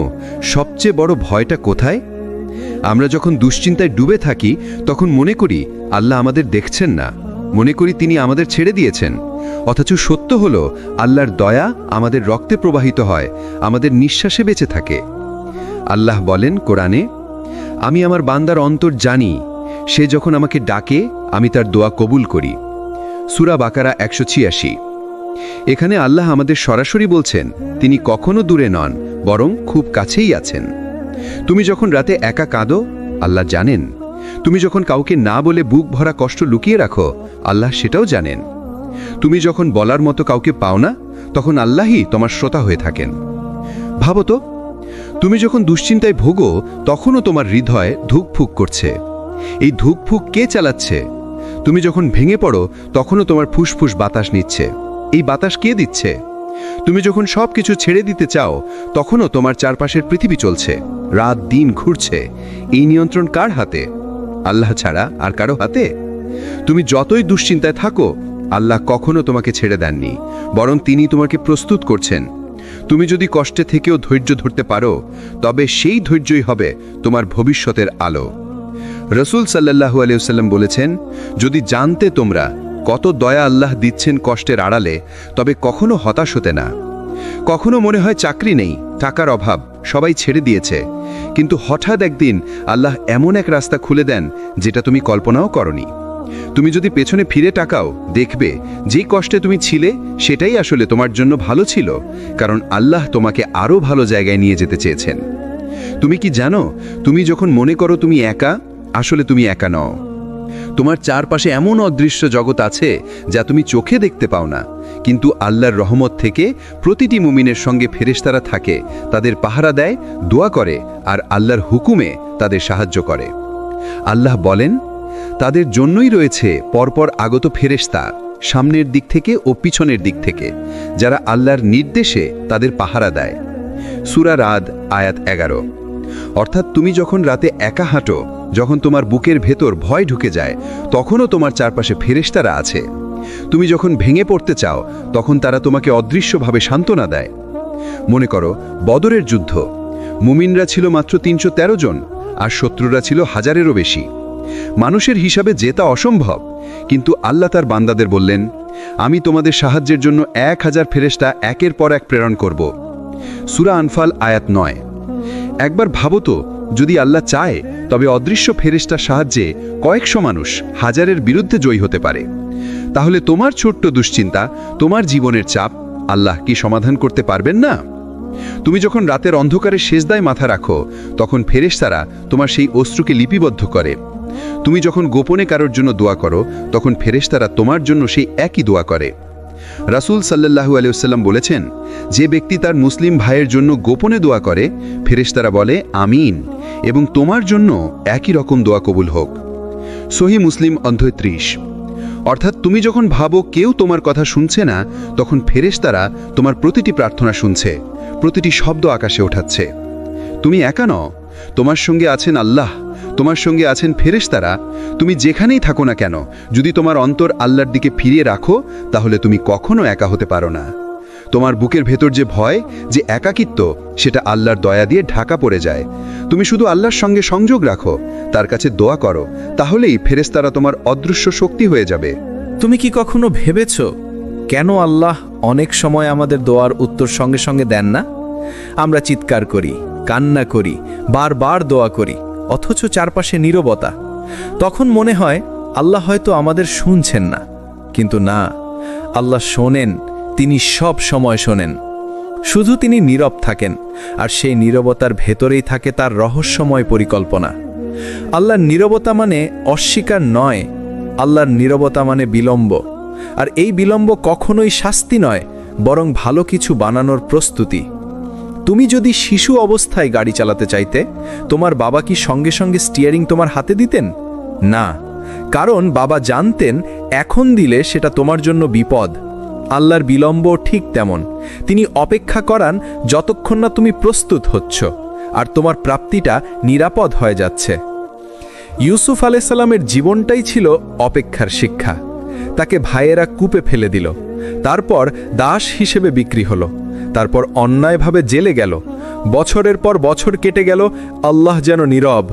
সবচেয়ে বড় ভয়টা কোথায়? আমরা যখন দুশ্চিন্তায় ডুবে থাকি তখন মনে করি আল্লাহ আমাদের দেখছেন না, মনে করি তিনি আমাদের ছেড়ে দিয়েছেন। অথচ সত্য হলো আল্লাহর দয়া আমাদের রক্তে প্রবাহিত হয়, আমাদের নিঃশ্বাসে বেঁচে থাকে। আল্লাহ বলেন কোরআনে, আমি আমার বান্দার অন্তর জানি, সে যখন আমাকে ডাকে আমি তার দোয়া কবুল করি। সূরা বাকারা 186। এখানে আল্লাহ আমাদের সরাসরি বলছেন, তিনি কখনো দূরে নন, বরং খুব কাছেই আছেন। তুমি যখন রাতে একা কাঁদো, আল্লাহ জানেন। তুমি যখন কাউকে না বলে বুক ভরা কষ্ট লুকিয়ে রাখো, আল্লাহ সেটাও জানেন। তুমি যখন বলার মতো কাউকে পাও না, তখন আল্লাহই তোমার শ্রোতা হয়ে থাকেন। ভাবো তো, তুমি যখন দুশ্চিন্তায় ভোগো তখনও তোমার হৃদয় ধুকফুক করছে। এই ধুকফুক কে চালাচ্ছে? তুমি যখন ভেঙে পড়ো তখনও তোমার ফুসফুস বাতাস নিচ্ছে। এই বাতাস কে দিচ্ছে? তুমি যখন সব কিছু ছেড়ে দিতে চাও তখনও তোমার চারপাশের পৃথিবী চলছে, রাত দিন ঘুরছে। এই নিয়ন্ত্রণ কার হাতে? আল্লাহ ছাড়া আর কারো হাতে? তুমি যতই দুশ্চিন্তায় থাকো, আল্লাহ কখনো তোমাকে ছেড়ে দেননি, বরং তিনি তোমাকে প্রস্তুত করছেন। তুমি যদি কষ্টে থেকেও ধৈর্য ধরতে পারো, তবে সেই ধৈর্যই হবে তোমার ভবিষ্যতের আলো। রাসূল সাল্লাল্লাহু আলাইহি ওয়াসাল্লাম বলেছেন, যদি জানতে তোমরা কত দয়া আল্লাহ দিচ্ছেন কষ্টের আড়ালে, তবে কখনো হতাশ হতে না। কখনো মনে হয় চাকরি নেই, টাকার অভাব, সবাই ছেড়ে দিয়েছে, কিন্তু হঠাৎ একদিন আল্লাহ এমন এক রাস্তা খুলে দেন যেটা তুমি কল্পনাও করনি। তুমি যদি পেছনে ফিরে তাকাও দেখবে যে কষ্টে তুমি ছিলে সেটাই আসলে তোমার জন্য ভালো ছিল, কারণ আল্লাহ তোমাকে আরও ভালো জায়গায় নিয়ে যেতে চেয়েছেন। তুমি কি জানো, তুমি যখন মনে করো তুমি একা, আসলে তুমি একা নও। তোমার চারপাশে এমন অদৃশ্য জগৎ আছে যা তুমি চোখে দেখতে পাও না, কিন্তু আল্লাহর রহমত থেকে প্রতিটি মুমিনের সঙ্গে ফেরেশতারা থাকে, তাদের পাহারা দেয়, দোয়া করে আর আল্লাহর হুকুমে তাদের সাহায্য করে। আল্লাহ বলেন, তাদের জন্যই রয়েছে পরপর আগত ফেরেশতা, সামনের দিক থেকে ও পিছনের দিক থেকে, যারা আল্লাহর নির্দেশে তাদের পাহারা দেয়। সূরা রাদ আয়াত 11। অর্থাৎ তুমি যখন রাতে একা হাঁটো, যখন তোমার বুকের ভেতর ভয় ঢুকে যায়, তখনও তোমার চারপাশে ফেরেশতারা আছে। তুমি যখন ভেঙে পড়তে চাও, তখন তারা তোমাকে অদৃশ্যভাবে সান্ত্বনা দেয়। মনে করো বদরের যুদ্ধ, মুমিনরা ছিল মাত্র 313 জন আর শত্রুরা ছিল হাজারেরও বেশি। মানুষের হিসাবে জেতা অসম্ভব, কিন্তু আল্লাহ তার বান্দাদের বললেন, আমি তোমাদের সাহায্যের জন্য 1000 ফেরেশতা একের পর এক প্রেরণ করব। সূরা আনফাল আয়াত 9। একবার ভাবো তো, যদি আল্লাহ চায় তবে অদৃশ্য ফেরেশতার সাহায্যে কয়েকশো মানুষ হাজারের বিরুদ্ধে জয়ী হতে পারে। তাহলে তোমার ছোট্ট দুশ্চিন্তা, তোমার জীবনের চাপ আল্লাহ কি সমাধান করতে পারবেন না? তুমি যখন রাতের অন্ধকারে সেজদায় মাথা রাখো, তখন ফেরেশতারা তোমার সেই অশ্রুকে লিপিবদ্ধ করে। তুমি যখন গোপনে কারোর জন্য দোয়া করো, তখন ফেরেশতারা তোমার জন্য সেই একই দোয়া করে। রাসূল সাল্লাল্লাহু আলাইহি ওয়াসাল্লাম বলেছেন, যে ব্যক্তি তার মুসলিম ভাইয়ের জন্য গোপনে দোয়া করে, ফেরেশতারা বলে আমিন, এবং তোমার জন্য একই রকম দোয়া কবুল হোক। সহিহ মুসলিম অধ্যায় 30। অর্থাৎ তুমি যখন ভাবো কেউ তোমার কথা শুনছে না, তখন ফেরেশতারা তোমার প্রতিটি প্রার্থনা শুনছে, প্রতিটি শব্দ আকাশে ওঠাচ্ছে। তুমি একা নও, তোমার সঙ্গে আছেন আল্লাহ, তোমার সঙ্গে আছেন ফেরেশতারা। তুমি যেখানেই থাকো না কেন, যদি তোমার অন্তর আল্লাহর দিকে ফিরিয়ে রাখো, তাহলে তুমি কখনো একা হতে পারো না। তোমার বুকের ভেতর যে ভয়, যে একাকিত্ব, সেটা আল্লাহর দয়া দিয়ে ঢাকা পড়ে যায়। তুমি শুধু আল্লাহর সঙ্গে সংযোগ রাখো, তার কাছে দোয়া করো, তাহলেই ফেরেশতারা তোমার অদৃশ্য শক্তি হয়ে যাবে। তুমি কি কখনো ভেবেছ কেন আল্লাহ অনেক সময় আমাদের দোয়ার উত্তর সঙ্গে সঙ্গে দেন না? আমরা চিৎকার করি, কান্না করি, বারবার দোয়া করি, অথচ চারপাশে নীরবতা। তখন মনে হয় আল্লাহ হয়তো আমাদের শুনছেন না, কিন্তু না, আল্লাহ শোনেন। তিনি সব সময় শোনেন, শুধু তিনি নীরব থাকেন, আর সেই নীরবতার ভেতরেই থাকে তার রহস্যময় পরিকল্পনা। আল্লাহর নীরবতা মানে অস্বীকার নয়, আল্লাহর নীরবতা মানে বিলম্ব। আর এই বিলম্ব কখনোই শাস্তি নয়, বরং ভালো কিছু বানানোর প্রস্তুতি। তুমি যদি শিশু অবস্থায় গাড়ি চালাতে চাইতে, তোমার বাবা কি সঙ্গে সঙ্গে স্টিয়ারিং তোমার হাতে দিতেন? না, কারণ বাবা জানতেন এখন দিলে সেটা তোমার জন্য বিপদ। আল্লাহর বিলম্ব ঠিক তেমন, তিনি অপেক্ষা করান যতক্ষণ না তুমি প্রস্তুত হচ্ছ আর তোমার প্রাপ্তিটা নিরাপদ হয়ে যাচ্ছে। ইউসুফ আলাইহিস সালামের জীবনটাই ছিল অপেক্ষার শিক্ষা। তাকে ভাইয়েরা কূপে ফেলে দিল, তারপর দাস হিসেবে বিক্রি হলো, তারপর অন্যায়ভাবে জেলে গেল। বছরের পর বছর কেটে গেল, আল্লাহ যেন নীরব।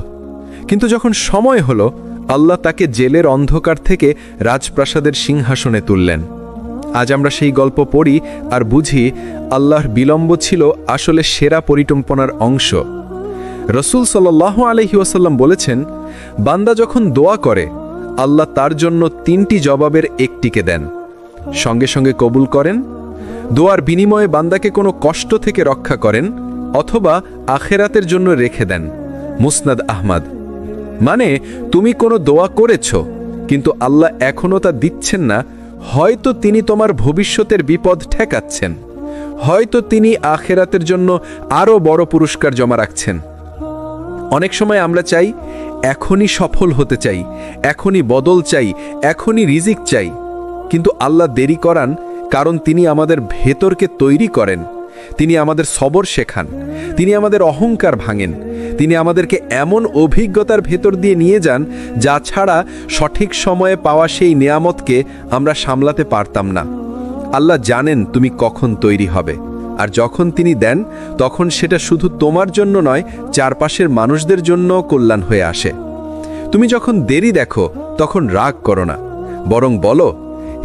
কিন্তু যখন সময় হলো, আল্লাহ তাকে জেলের অন্ধকার থেকে রাজপ্রাসাদের সিংহাসনে তুললেন। আজ আমরা সেই গল্প পড়ি আর বুঝি আল্লাহর বিলম্ব ছিল আসলে সেরা পরিকল্পনার অংশ। রাসূল সাল্লাল্লাহু আলাইহি ওয়াসাল্লাম বলেছেন, বান্দা যখন দোয়া করে, আল্লাহ তার জন্য 3টি জবাবের একটিকে দেন, সঙ্গে সঙ্গে কবুল করেন, দোয়ার বিনিময়ে বান্দাকে কোনো কষ্ট থেকে রক্ষা করেন, অথবা আখেরাতের জন্য রেখে দেন। মুসনাদ আহমদ। মানে তুমি কোনো দোয়া করেছ, কিন্তু আল্লাহ এখনও তা দিচ্ছেন না। হয়তো তিনি তোমার ভবিষ্যতের বিপদ ঠেকাচ্ছেন, হয়তো তিনি আখেরাতের জন্য আরও বড় পুরস্কার জমা রাখছেন। অনেক সময় আমরা চাই, এখনই সফল হতে চাই, এখনই বদল চাই, এখনই রিজিক চাই, কিন্তু আল্লাহ দেরি করান, কারণ তিনি আমাদের ভেতরকে তৈরি করেন, তিনি আমাদের সবর শেখান, তিনি আমাদের অহংকার ভাঙেন, তিনি আমাদেরকে এমন অভিজ্ঞতার ভেতর দিয়ে নিয়ে যান যা ছাড়া সঠিক সময়ে পাওয়া সেই নেয়ামতকে আমরা সামলাতে পারতাম না। আল্লাহ জানেন তুমি কখন তৈরি হবে, আর যখন তিনি দেন, তখন সেটা শুধু তোমার জন্য নয়, চারপাশের মানুষদের জন্য কল্যাণ হয়ে আসে। তুমি যখন দেরি দেখো, তখন রাগ করো না, বরং বলো,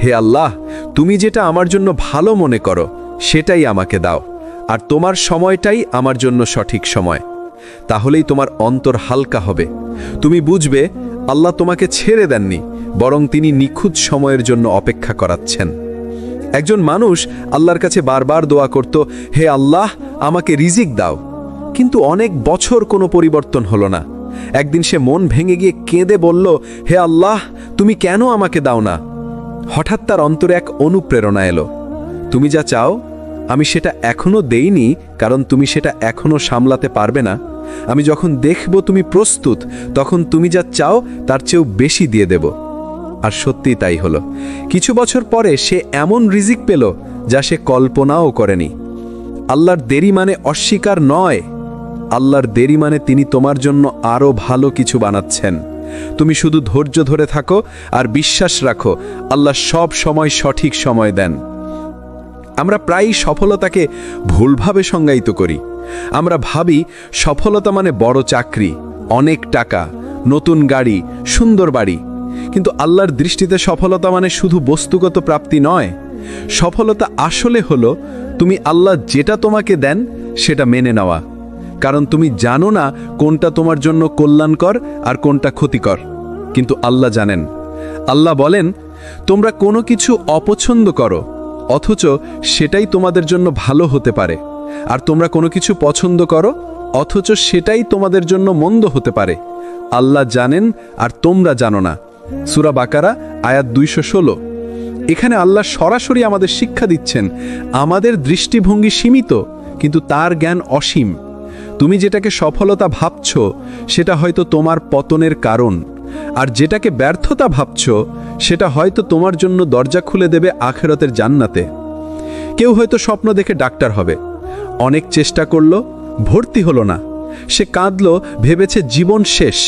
হে আল্লাহ, তুমি যেটা আমার জন্য ভালো মনে করো সেটাই আমাকে দাও, আর তোমার সময়টাই আমার জন্য সঠিক সময়। তাহলেই তোমার অন্তর হালকা হবে। তুমি বুঝবে আল্লাহ তোমাকে ছেড়ে দেননি, বরং তিনি নিখুঁত সময়ের জন্য অপেক্ষা করাচ্ছেন। একজন মানুষ আল্লাহর কাছে বারবার দোয়া করত, হে আল্লাহ আমাকে রিজিক দাও, কিন্তু অনেক বছর কোনো পরিবর্তন হলো না। একদিন সে মন ভেঙে গিয়ে কেঁদে বলল, হে আল্লাহ তুমি কেন আমাকে দাও না? হঠাৎ তার অন্তরে এক অনুপ্রেরণা এলো, তুমি যা চাও আমি সেটা এখনো দেইনি, কারণ তুমি সেটা এখনো সামলাতে পারবে না। আমি যখন দেখব তুমি প্রস্তুত, তখন তুমি যা চাও তার চেয়েও বেশি দিয়ে দেব। আর সত্যি তাই হলো। কিছু বছর পরে সে এমন রিজিক পেল যা সে কল্পনাও করেনি। আল্লাহর দেরি মানে অস্বীকার নয়, আল্লাহর দেরি মানে তিনি তোমার জন্য আরও ভালো কিছু বানাচ্ছেন। তুমি শুধু ধৈর্য ধরে থাকো আর বিশ্বাস রাখো, আল্লাহ সব সময় সঠিক সময় দেন। আমরা প্রায়ই সফলতাকে ভুলভাবে সংজ্ঞায়িত করি। আমরা ভাবি সফলতা মানে বড় চাকরি, অনেক টাকা, নতুন গাড়ি, সুন্দর বাড়ি। কিন্তু আল্লাহর দৃষ্টিতে সফলতা মানে শুধু বস্তুগত প্রাপ্তি নয়। সফলতা আসলে হলো তুমি আল্লাহ যেটা তোমাকে দেন সেটা মেনে নেওয়া, কারণ তুমি জানো না কোনটা তোমার জন্য কল্যাণকর আর কোনটা ক্ষতিকর, কিন্তু আল্লাহ জানেন। আল্লাহ বলেন, তোমরা কোনো কিছু অপছন্দ করো, অথচ সেটাই তোমাদের জন্য ভালো হতে পারে, আর তোমরা কোনো কিছু পছন্দ করো, অথচ সেটাই তোমাদের জন্য মন্দ হতে পারে। আল্লাহ জানেন আর তোমরা জানো না। সূরা বাকারা আয়াত 216। এখানে আল্লাহ সরাসরি আমাদের শিক্ষা দিচ্ছেন, আমাদের দৃষ্টিভঙ্গি সীমিত, কিন্তু তার জ্ঞান অসীম। তুমি যেটাকে সফলতা ভাবছ সেটা হয়তো তোমার পতনের কারণ, আর যেটাকে ব্যর্থতা ভাবছ সেটা হয়তো তোমার জন্য দরজা খুলে দেবে আখিরাতের জান্নাতে। কেউ হয়তো স্বপ্ন দেখে ডাক্তার হবে, অনেক চেষ্টা করলো, ভর্তি হলো না। সে কাঁদলো, ভেবেছে জীবন শেষ।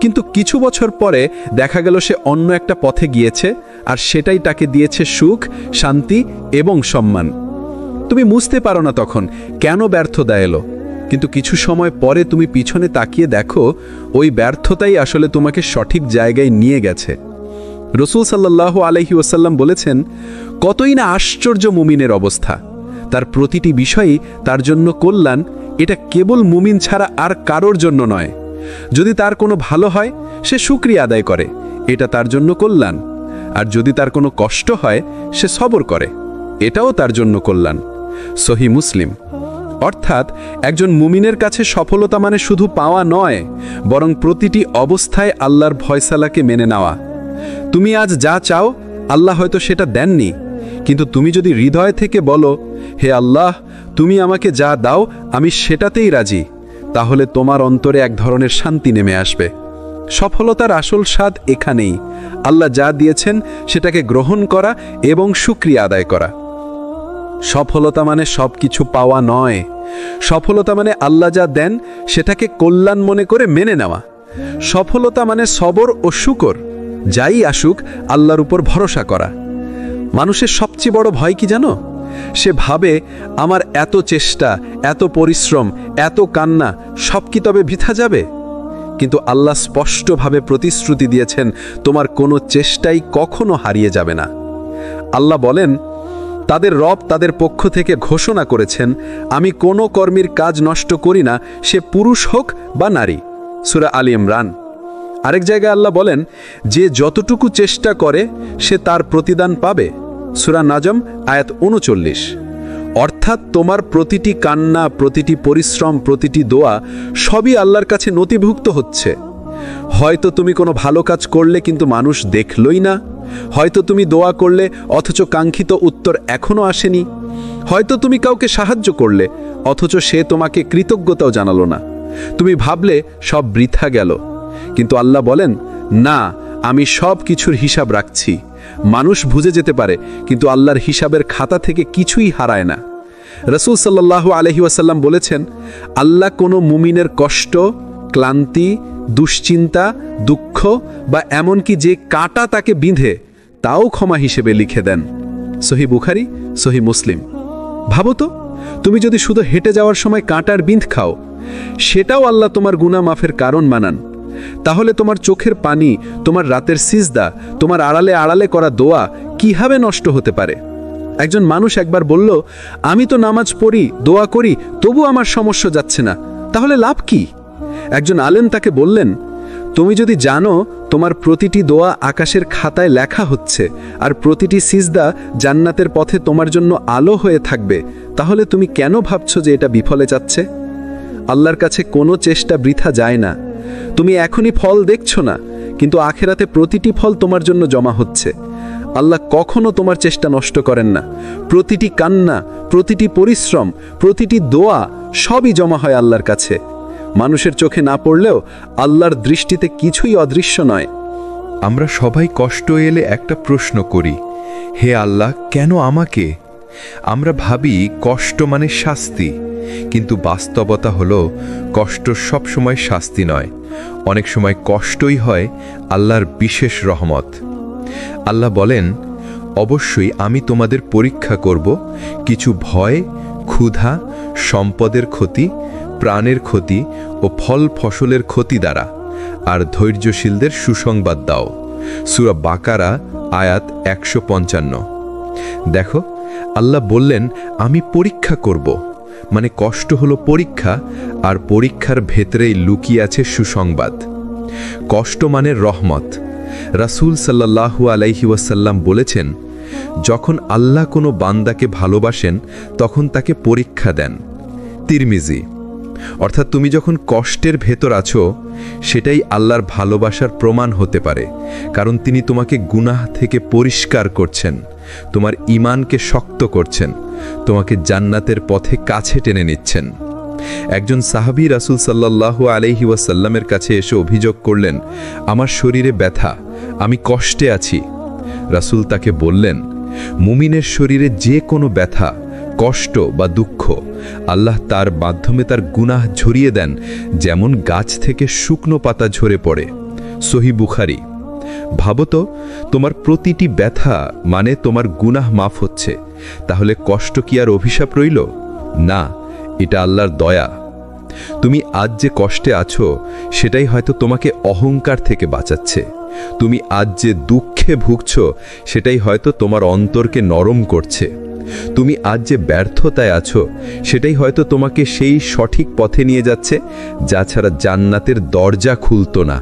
কিন্তু কিছু বছর পরে দেখা গেল সে অন্য একটা পথে গিয়েছে, আর সেটাই তাকে দিয়েছে সুখ, শান্তি এবং সম্মান। তুমি বুঝতে পারো না তখন কেন ব্যর্থতা এলো, কিন্তু কিছু সময় পরে তুমি পিছনে তাকিয়ে দেখো ওই ব্যর্থতাই আসলে তোমাকে সঠিক জায়গায় নিয়ে গেছে। রাসূল সাল্লাল্লাহু আলাইহি ওয়াসাল্লাম বলেছেন, কতই না আশ্চর্য মুমিনের অবস্থা, তার প্রতিটি বিষয়ই তার জন্য কল্যাণ। এটা কেবল মুমিন ছাড়া আর কারোর জন্য নয়। যদি তার কোনো ভালো হয় সে শুকরিয়া আদায় করে, এটা তার জন্য কল্যাণ। আর যদি তার কোনো কষ্ট হয় সে সবর করে, এটাও তার জন্য কল্যাণ। সহিহ মুসলিম। অর্থাৎ একজন মুমিনের কাছে সফলতা মানে শুধু পাওয়া নয়, বরং প্রতিটি অবস্থায় আল্লাহর ফয়সালাকে মেনে নেওয়া। তুমি আজ যা চাও আল্লাহ হয়তো সেটা দেননি, কিন্তু তুমি যদি হৃদয় থেকে বলো, হে আল্লাহ তুমি আমাকে যা দাও আমি সেটাতেই রাজি, তাহলে তোমার অন্তরে এক ধরনের শান্তি নেমে আসবে। সফলতার আসল স্বাদ এখানেই, আল্লাহ যা দিয়েছেন সেটাকে গ্রহণ করা এবং শুকরিয়া আদায় করা। সফলতা মানে সব কিছু পাওয়া নয়, সফলতা মানে আল্লাহ যা দেন সেটাকে কল্যাণ মনে করে মেনে নেওয়া। সফলতা মানে সবর ও শুকর, যাই আসুক আল্লাহর উপর ভরসা করা। মানুষের সবচেয়ে বড় ভয় কি জানো? সে ভাবে আমার এত চেষ্টা, এত পরিশ্রম, এত কান্না সব কি তবে বৃথা যাবে? কিন্তু আল্লাহ স্পষ্টভাবে প্রতিশ্রুতি দিয়েছেন, তোমার কোনো চেষ্টাই কখনো হারিয়ে যাবে না। আল্লাহ বলেন, তাদের রব তাদের পক্ষ থেকে ঘোষণা করেছেন, আমি কোনো কর্মীর কাজ নষ্ট করি না, সে পুরুষ হোক বা নারী। সূরা আলী ইমরান। আরেক জায়গায় আল্লাহ বলেন, যে যতটুকু চেষ্টা করে সে তার প্রতিদান পাবে। সূরা নাজম আয়াত 39। অর্থাৎ তোমার প্রতিটি কান্না, প্রতিটি পরিশ্রম, প্রতিটি দোয়া সবই আল্লাহর কাছে নথিভুক্ত হচ্ছে। হয়তো তুমি কোনো ভালো কাজ করলে কিন্তু মানুষ দেখলই না, হয়তো তুমি দোয়া করলে অথচ কাঙ্ক্ষিত উত্তর এখনো আসেনি, হয়তো তুমি কাউকে সাহায্য করলে অথচ সে তোমাকে কৃতজ্ঞতাও জানালো না। তুমি ভাবলে সব বৃথা গেল, কিন্তু আল্লাহ বলেন, না, আমি সব কিছুর হিসাব রাখছি। মানুষ ভুলে যেতে পারে, কিন্তু আল্লাহর হিসাবের খাতা থেকে কিছুই হারায় না। রাসূল সাল্লাল্লাহু আলাইহি ওয়াসাল্লাম বলেছেন, আল্লাহ কোনো মুমিনের কষ্ট, ক্লান্তি, দুশ্চিন্তা, দুঃখ বা এমনকি যে কাঁটা তাকে বিঁধে তাও ক্ষমা হিসেবে লিখে দেন। সহিহ বুখারী, সহিহ মুসলিম। ভাবো তো, তুমি যদি শুধু হেঁটে যাওয়ার সময় কাঁটার বিঁধ খাও, সেটাও আল্লাহ তোমার গুনাহ মাফের কারণ বানান। তাহলে তোমার চোখের পানি, তোমার রাতের সিজদা, তোমার আড়ালে আড়ালে করা দোয়া কিভাবে নষ্ট হতে পারে? একজন মানুষ একবার বলল, আমি তো নামাজ পড়ি, দোয়া করি, তবু আমার সমস্যা যাচ্ছে না। তাহলে লাভ কি? একজন আলেম তাকে বললেন, তুমি যদি জানো তোমার প্রতিটি দোয়া আকাশের খাতায় লেখা হচ্ছে আর প্রতিটি সিজদা জান্নাতের পথে তোমার জন্য আলো হয়ে থাকবে, তাহলে তুমি কেন ভাবছো যে এটা বিফলে যাচ্ছে? আল্লাহর কাছে কোনো চেষ্টা বৃথা যায় না। তুমি এখনই ফল দেখছো না, কিন্তু আখেরাতে প্রতিটি ফল তোমার জন্য জমা হচ্ছে। আল্লাহ কখনো তোমার চেষ্টা নষ্ট করেন না। প্রতিটি কান্না, প্রতিটি পরিশ্রম, প্রতিটি দোয়া সবই জমা হয় আল্লাহর কাছে। মানুষের চোখে না পড়লেও আল্লাহর দৃষ্টিতে কিছুই অদৃশ্য নয়। আমরা সবাই কষ্ট এলে একটা প্রশ্ন করি, হে আল্লাহ কেন আমাকে? আমরা ভাবি কষ্ট মানে শাস্তি, কিন্তু বাস্তবতা হলো কষ্ট সব সময় শাস্তি নয়। অনেক সময় কষ্টই হয় আল্লাহর বিশেষ রহমত। আল্লাহ বলেন, অবশ্যই আমি তোমাদের পরীক্ষা করব কিছু ভয়, ক্ষুধা, সম্পদের ক্ষতি, প্রাণের ক্ষতি ও ফল ফসলের ক্ষতি দ্বারা, আর ধৈর্যশীলদের সুসংবাদ দাও। সূরা বাকারা আয়াত 155। দেখো, আল্লাহ বললেন আমি পরীক্ষা করব, মানে কষ্ট হলো পরীক্ষা, আর পরীক্ষার ভেতরেই লুকিয়ে আছে সুসংবাদ। কষ্ট মানে রহমত। রাসূল সাল্লাল্লাহু আলাইহি ওয়াসাল্লাম বলেছেন, যখন আল্লাহ কোনো বান্দাকে ভালোবাসেন তখন তাকে পরীক্ষা দেন। তিরমিজি। অর্থাৎ তুমি যখন কষ্টের ভেতর আছো, সেটাই আল্লাহর ভালোবাসার প্রমাণ হতে পারে, কারণ তিনি তোমাকে গুনাহ থেকে পরিষ্কার করছেন, তোমার ঈমানকে শক্ত করছেন, তোমাকে জান্নাতের পথে কাছে টেনে নিচ্ছেন। একজন সাহাবী রাসূল সাল্লাল্লাহু আলাইহি ওয়াসাল্লামের কাছে এসে অভিযোগ করলেন, আমার শরীরে ব্যথা, আমি কষ্টে আছি। রাসূল তাকে বললেন, মুমিনের শরীরে যে কোনো ব্যথা, কষ্ট বা দুঃখ আল্লাহ তার মাধ্যমে তার গুনাহ ঝরিয়ে দেন, যেমন গাছ থেকে শুকনো পাতা ঝরে পড়ে। সহিহ বুখারী। ভাবো তো, তোমার প্রতিটি ব্যথা মানে তোমার গুনাহ মাফ হচ্ছে, তাহলে কষ্ট কি আর অভিশাপ রইল? না, এটা আল্লাহর দয়া। তুমি আজ যে কষ্টে আছো, সেটাই হয়তো তোমাকে অহংকার থেকে বাঁচাচ্ছে। তুমি আজ যে দুঃখে ভুগছো, সেটাই হয়তো তোমার অন্তরকে নরম করছে। তুমি আজ যে ব্যর্থতায় আছো, সেটাই হয়তো তোমাকে সেই সঠিক পথে নিয়ে যাচ্ছে, যা ছাড়া জান্নাতের দরজা খুলতো না।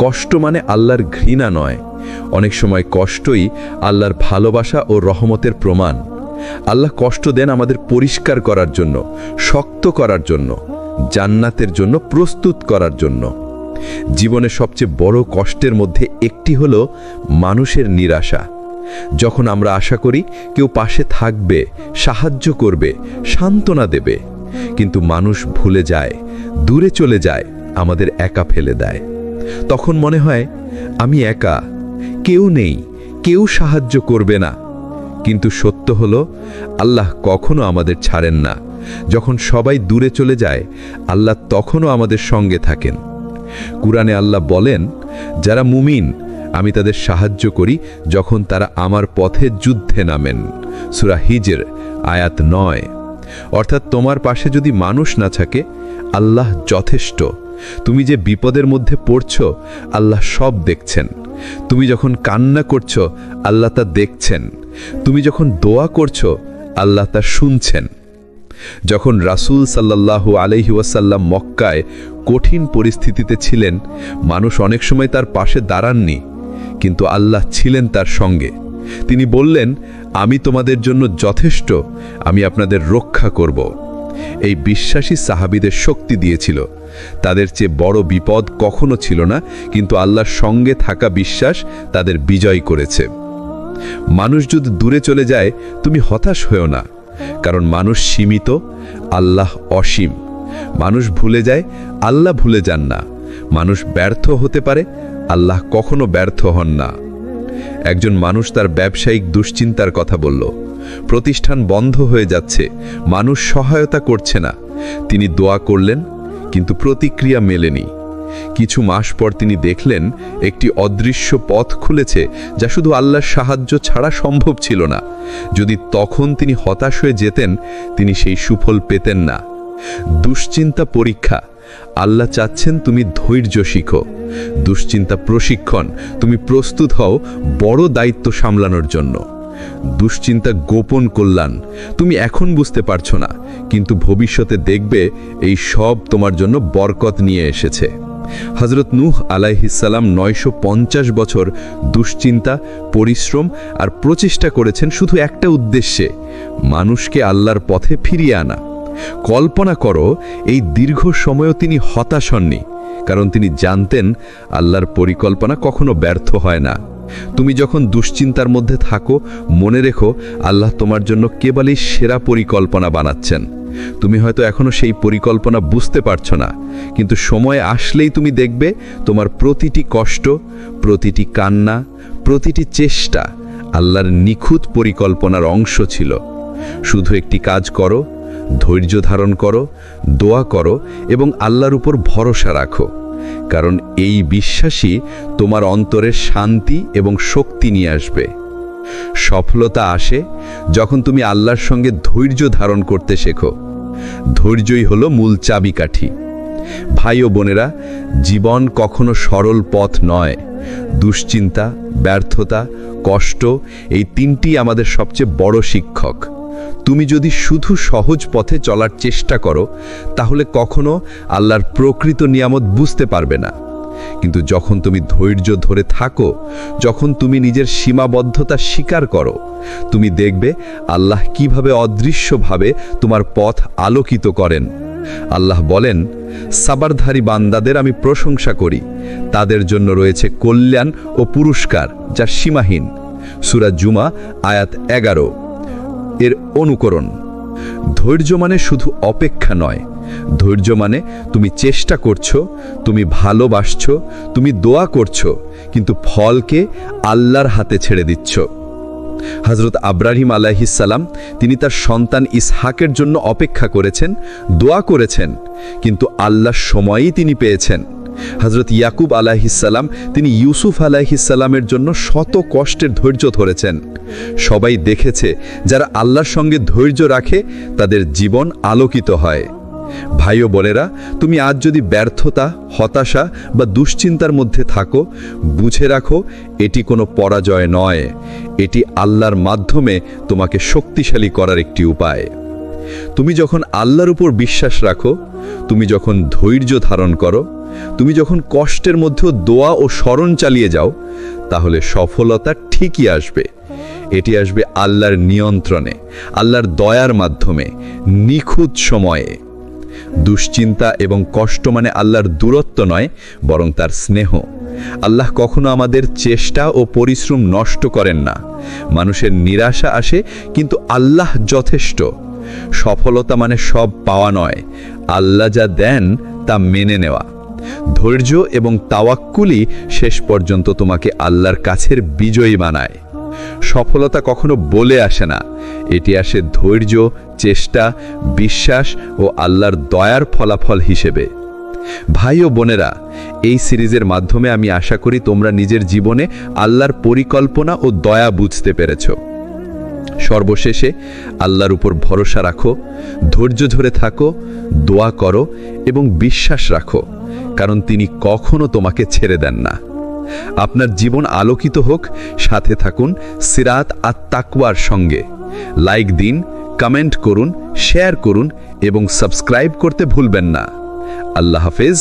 কষ্ট মানে আল্লাহর ঘৃণা নয়, অনেক সময় কষ্টই আল্লাহর ভালোবাসা ও রহমতের প্রমাণ। আল্লাহ কষ্ট দেন আমাদের পরিষ্কার করার জন্য, শক্ত করার জন্য, জান্নাতের জন্য প্রস্তুত করার জন্য। জীবনের সবচেয়ে বড় কষ্টের মধ্যে একটি হলো মানুষের নিরাশা। যখন আমরা আশা করি কেউ পাশে থাকবে, সাহায্য করবে, সান্ত্বনা দেবে, কিন্তু মানুষ ভুলে যায়, দূরে চলে যায়, আমাদের একা ফেলে দেয়। তখন মনে হয় আমি একা, কেউ নেই, কেউ সাহায্য করবে না। কিন্তু সত্য হলো আল্লাহ কখনো আমাদের ছাড়েন না। যখন সবাই দূরে চলে যায়, আল্লাহ তখনও আমাদের সঙ্গে থাকেন। কুরআনে আল্লাহ বলেন, যারা মুমিন আমি তাদের সাহায্য করি যখন তারা আমার পথে যুদ্ধে নামেন। সূরা হিজর আয়াত 9। অর্থাৎ তোমার পাশে যদি মানুষ না থাকে, আল্লাহ যথেষ্ট। তুমি যে বিপদের মধ্যে পড়ছো, আল্লাহ সব দেখছেন। তুমি যখন কান্না করছো, আল্লাহ তা দেখছেন। তুমি যখন দোয়া করছো, আল্লাহ তা শুনছেন। যখন রাসূল সাল্লাল্লাহু আলাইহি ওয়াসাল্লাম মক্কায় কঠিন পরিস্থিতিতে ছিলেন, মানুষ অনেক সময় তার পাশে দাঁড়াননি, কিন্তু আল্লাহ ছিলেন তার সঙ্গে। তিনি বললেন, আমি তোমাদের জন্য যথেষ্ট, আমি আপনাদের রক্ষা করব। এই বিশ্বাসী সাহাবীদের শক্তি দিয়েছিল। তাদের চেয়ে বড় বিপদ কখনো ছিল না, কিন্তু আল্লাহর সঙ্গে থাকা বিশ্বাস তাদের বিজয় করেছে। মানুষ যদি দূরে চলে যায়, তুমি হতাশ হও না, কারণ মানুষ সীমিত, আল্লাহ অসীম। মানুষ ভুলে যায়, আল্লাহ ভুলে যান না। মানুষ ব্যর্থ হতে পারে, আল্লাহ কখনো ব্যর্থ হন না। একজন মানুষ তার ব্যবসায়িক দুশ্চিন্তার কথা বলল। প্রতিষ্ঠান বন্ধ হয়ে যাচ্ছে, মানুষ সহায়তা করছে না। তিনি দোয়া করলেন, কিন্তু প্রতিক্রিয়া মেলেনি। কিছু মাস পর তিনি দেখলেন একটি অদৃশ্য পথ খুলেছে, যা শুধু আল্লাহর সাহায্য ছাড়া সম্ভব ছিল না। যদি তখন তিনি হতাশ হয়ে যেতেন, তিনি সেই সুফল পেতেন না। দুশ্চিন্তা পরীক্ষা, আল্লাহ চাচ্ছেন তুমি ধৈর্য শিখো। দুশ্চিন্তা প্রশিক্ষণ, তুমি প্রস্তুত হও বড় দায়িত্ব সামলানোর জন্য। দুশ্চিন্তা গোপন কল্যাণ তুমি এখন বুঝতে পারছো না, কিন্তু ভবিষ্যতে দেখবে এই সব তোমার জন্য বরকত নিয়ে এসেছে। হযরত নূহ আলাইহিসসালাম 950 বছর দুশ্চিন্তা, পরিশ্রম আর প্রচেষ্টা করেছেন শুধু একটা উদ্দেশ্যে, মানুষকে আল্লাহর পথে ফিরিয়ে আনা। কল্পনা করো, এই দীর্ঘ সময়ও তিনি হতাশ হননি, কারণ তিনি জানতেন আল্লাহর পরিকল্পনা কখনো ব্যর্থ হয় না। তুমি যখন দুশ্চিন্তার মধ্যে থাকো, মনে রেখো আল্লাহ তোমার জন্য কেবলই সেরা পরিকল্পনা বানাচ্ছেন। তুমি হয়তো এখনো সেই পরিকল্পনা বুঝতে পারছো না, কিন্তু সময় আসলেই তুমি দেখবে তোমার প্রতিটি কষ্ট, প্রতিটি কান্না, প্রতিটি চেষ্টা আল্লাহর নিখুঁত পরিকল্পনার অংশ ছিল। শুধু একটি কাজ করো, ধৈর্য ধারণ করো, দোয়া করো এবং আল্লাহর উপর ভরসা রাখো, কারণ এই বিশ্বাসই তোমার অন্তরে শান্তি এবং শক্তি নিয়ে আসবে। সফলতা আসে যখন তুমি আল্লাহর সঙ্গে ধৈর্য ধারণ করতে শেখো। ধৈর্যই হলো মূল চাবিকাঠি। ভাই ও বোনেরা, জীবন কখনো সরল পথ নয়। দুশ্চিন্তা, ব্যর্থতা, কষ্ট এই তিনটি আমাদের সবচেয়ে বড় শিক্ষক। তুমি যদি শুধু সহজ পথে চলার চেষ্টা করো, তাহলে কখনো আল্লাহর প্রকৃত নিয়ামত বুঝতে পারবে না। কিন্তু যখন তুমি ধৈর্য ধরে থাকো, যখন তুমি নিজের সীমাবদ্ধতা স্বীকার করো, তুমি দেখবে আল্লাহ কিভাবে অদৃশ্যভাবে তোমার পথ আলোকিত করেন। আল্লাহ বলেন, সাবরধারী বান্দাদের আমি প্রশংসা করি, তাদের জন্য রয়েছে কল্যাণ ও পুরস্কার যা সীমাহীন। সূরা জুমা আয়াত 11। এর অনুকরণ। ধৈর্য মানে শুধু অপেক্ষা নয়, ধৈর্য মানে তুমি চেষ্টা করছো, তুমি ভালোবাসছো, তুমি দোয়া করছো, কিন্তু ফলকে আল্লাহর হাতে ছেড়ে দিচ্ছ। হযরত ইব্রাহিম আলাইহিসসালাম তিনি তার সন্তান ইসহাকের জন্য অপেক্ষা করেছেন, দোয়া করেছেন, কিন্তু আল্লাহর সময়ই তিনি পেয়েছেন। হযরত ইয়াকুব আলাইহিসসালাম তিনি ইউসুফ আলাইহিসসালামের জন্য শত কষ্টের ধৈর্য ধরেছেন। সবাই দেখেছে যারা আল্লাহর সঙ্গে ধৈর্য রাখে তাদের জীবন আলোকিত হয়। ভাই ও বোনেরা, তুমি আজ যদি ব্যর্থতা, হতাশা বা দুশ্চিন্তার মধ্যে থাকো, বুঝে রাখো এটি কোনো পরাজয় নয়, এটি আল্লাহর মাধ্যমে তোমাকে শক্তিশালী করার একটি উপায়। তুমি যখন আল্লাহর উপর বিশ্বাস রাখো, তুমি যখন ধৈর্য ধারণ করো, তুমি যখন কষ্টের মধ্যেও দোয়া ও স্মরণ চালিয়ে যাও, তাহলে সফলতা ঠিকই আসবে। এটি আসবে আল্লাহর নিয়ন্ত্রণে, আল্লাহর দয়ার মাধ্যমে, নিখুঁত সময়ে। দুশ্চিন্তা এবং কষ্ট মানে আল্লাহর দূরত্ব নয়, বরং তার স্নেহ। আল্লাহ কখনো আমাদের চেষ্টা ও পরিশ্রম নষ্ট করেন না। মানুষের নিরাশা আসে, কিন্তু আল্লাহ যথেষ্ট। সফলতা মানে সব পাওয়া নয়, আল্লাহ যা দেন তা মেনে নেওয়া। ধৈর্য এবং তাওয়াক্কুলই শেষ পর্যন্ত তোমাকে আল্লাহর কাছের বিজয়ী বানায়। সফলতা কখনো বলে আসে না, এটি আসে ধৈর্য, চেষ্টা, বিশ্বাস ও আল্লাহর দয়ার ফলাফল হিসেবে। ভাই ও বোনেরা, এই সিরিজের মাধ্যমে আমি আশা করি তোমরা নিজের জীবনে আল্লাহর পরিকল্পনা ও দয়া বুঝতে পেরেছ। সর্বশেষে আল্লাহর উপর ভরসা রাখো, ধৈর্য ধরে থাকো, দোয়া করো এবং বিশ্বাস রাখো, কারণ তিনি কখনো তোমাকে ছেড়ে দেন না। আপনার জীবন আলোকিত হোক, সাথে থাকুন সিরাত আত তাকওয়ার সঙ্গে। লাইক দিন, কমেন্ট করুন, শেয়ার করুন এবং সাবস্ক্রাইব করতে ভুলবেন না। আল্লাহ হাফেজ।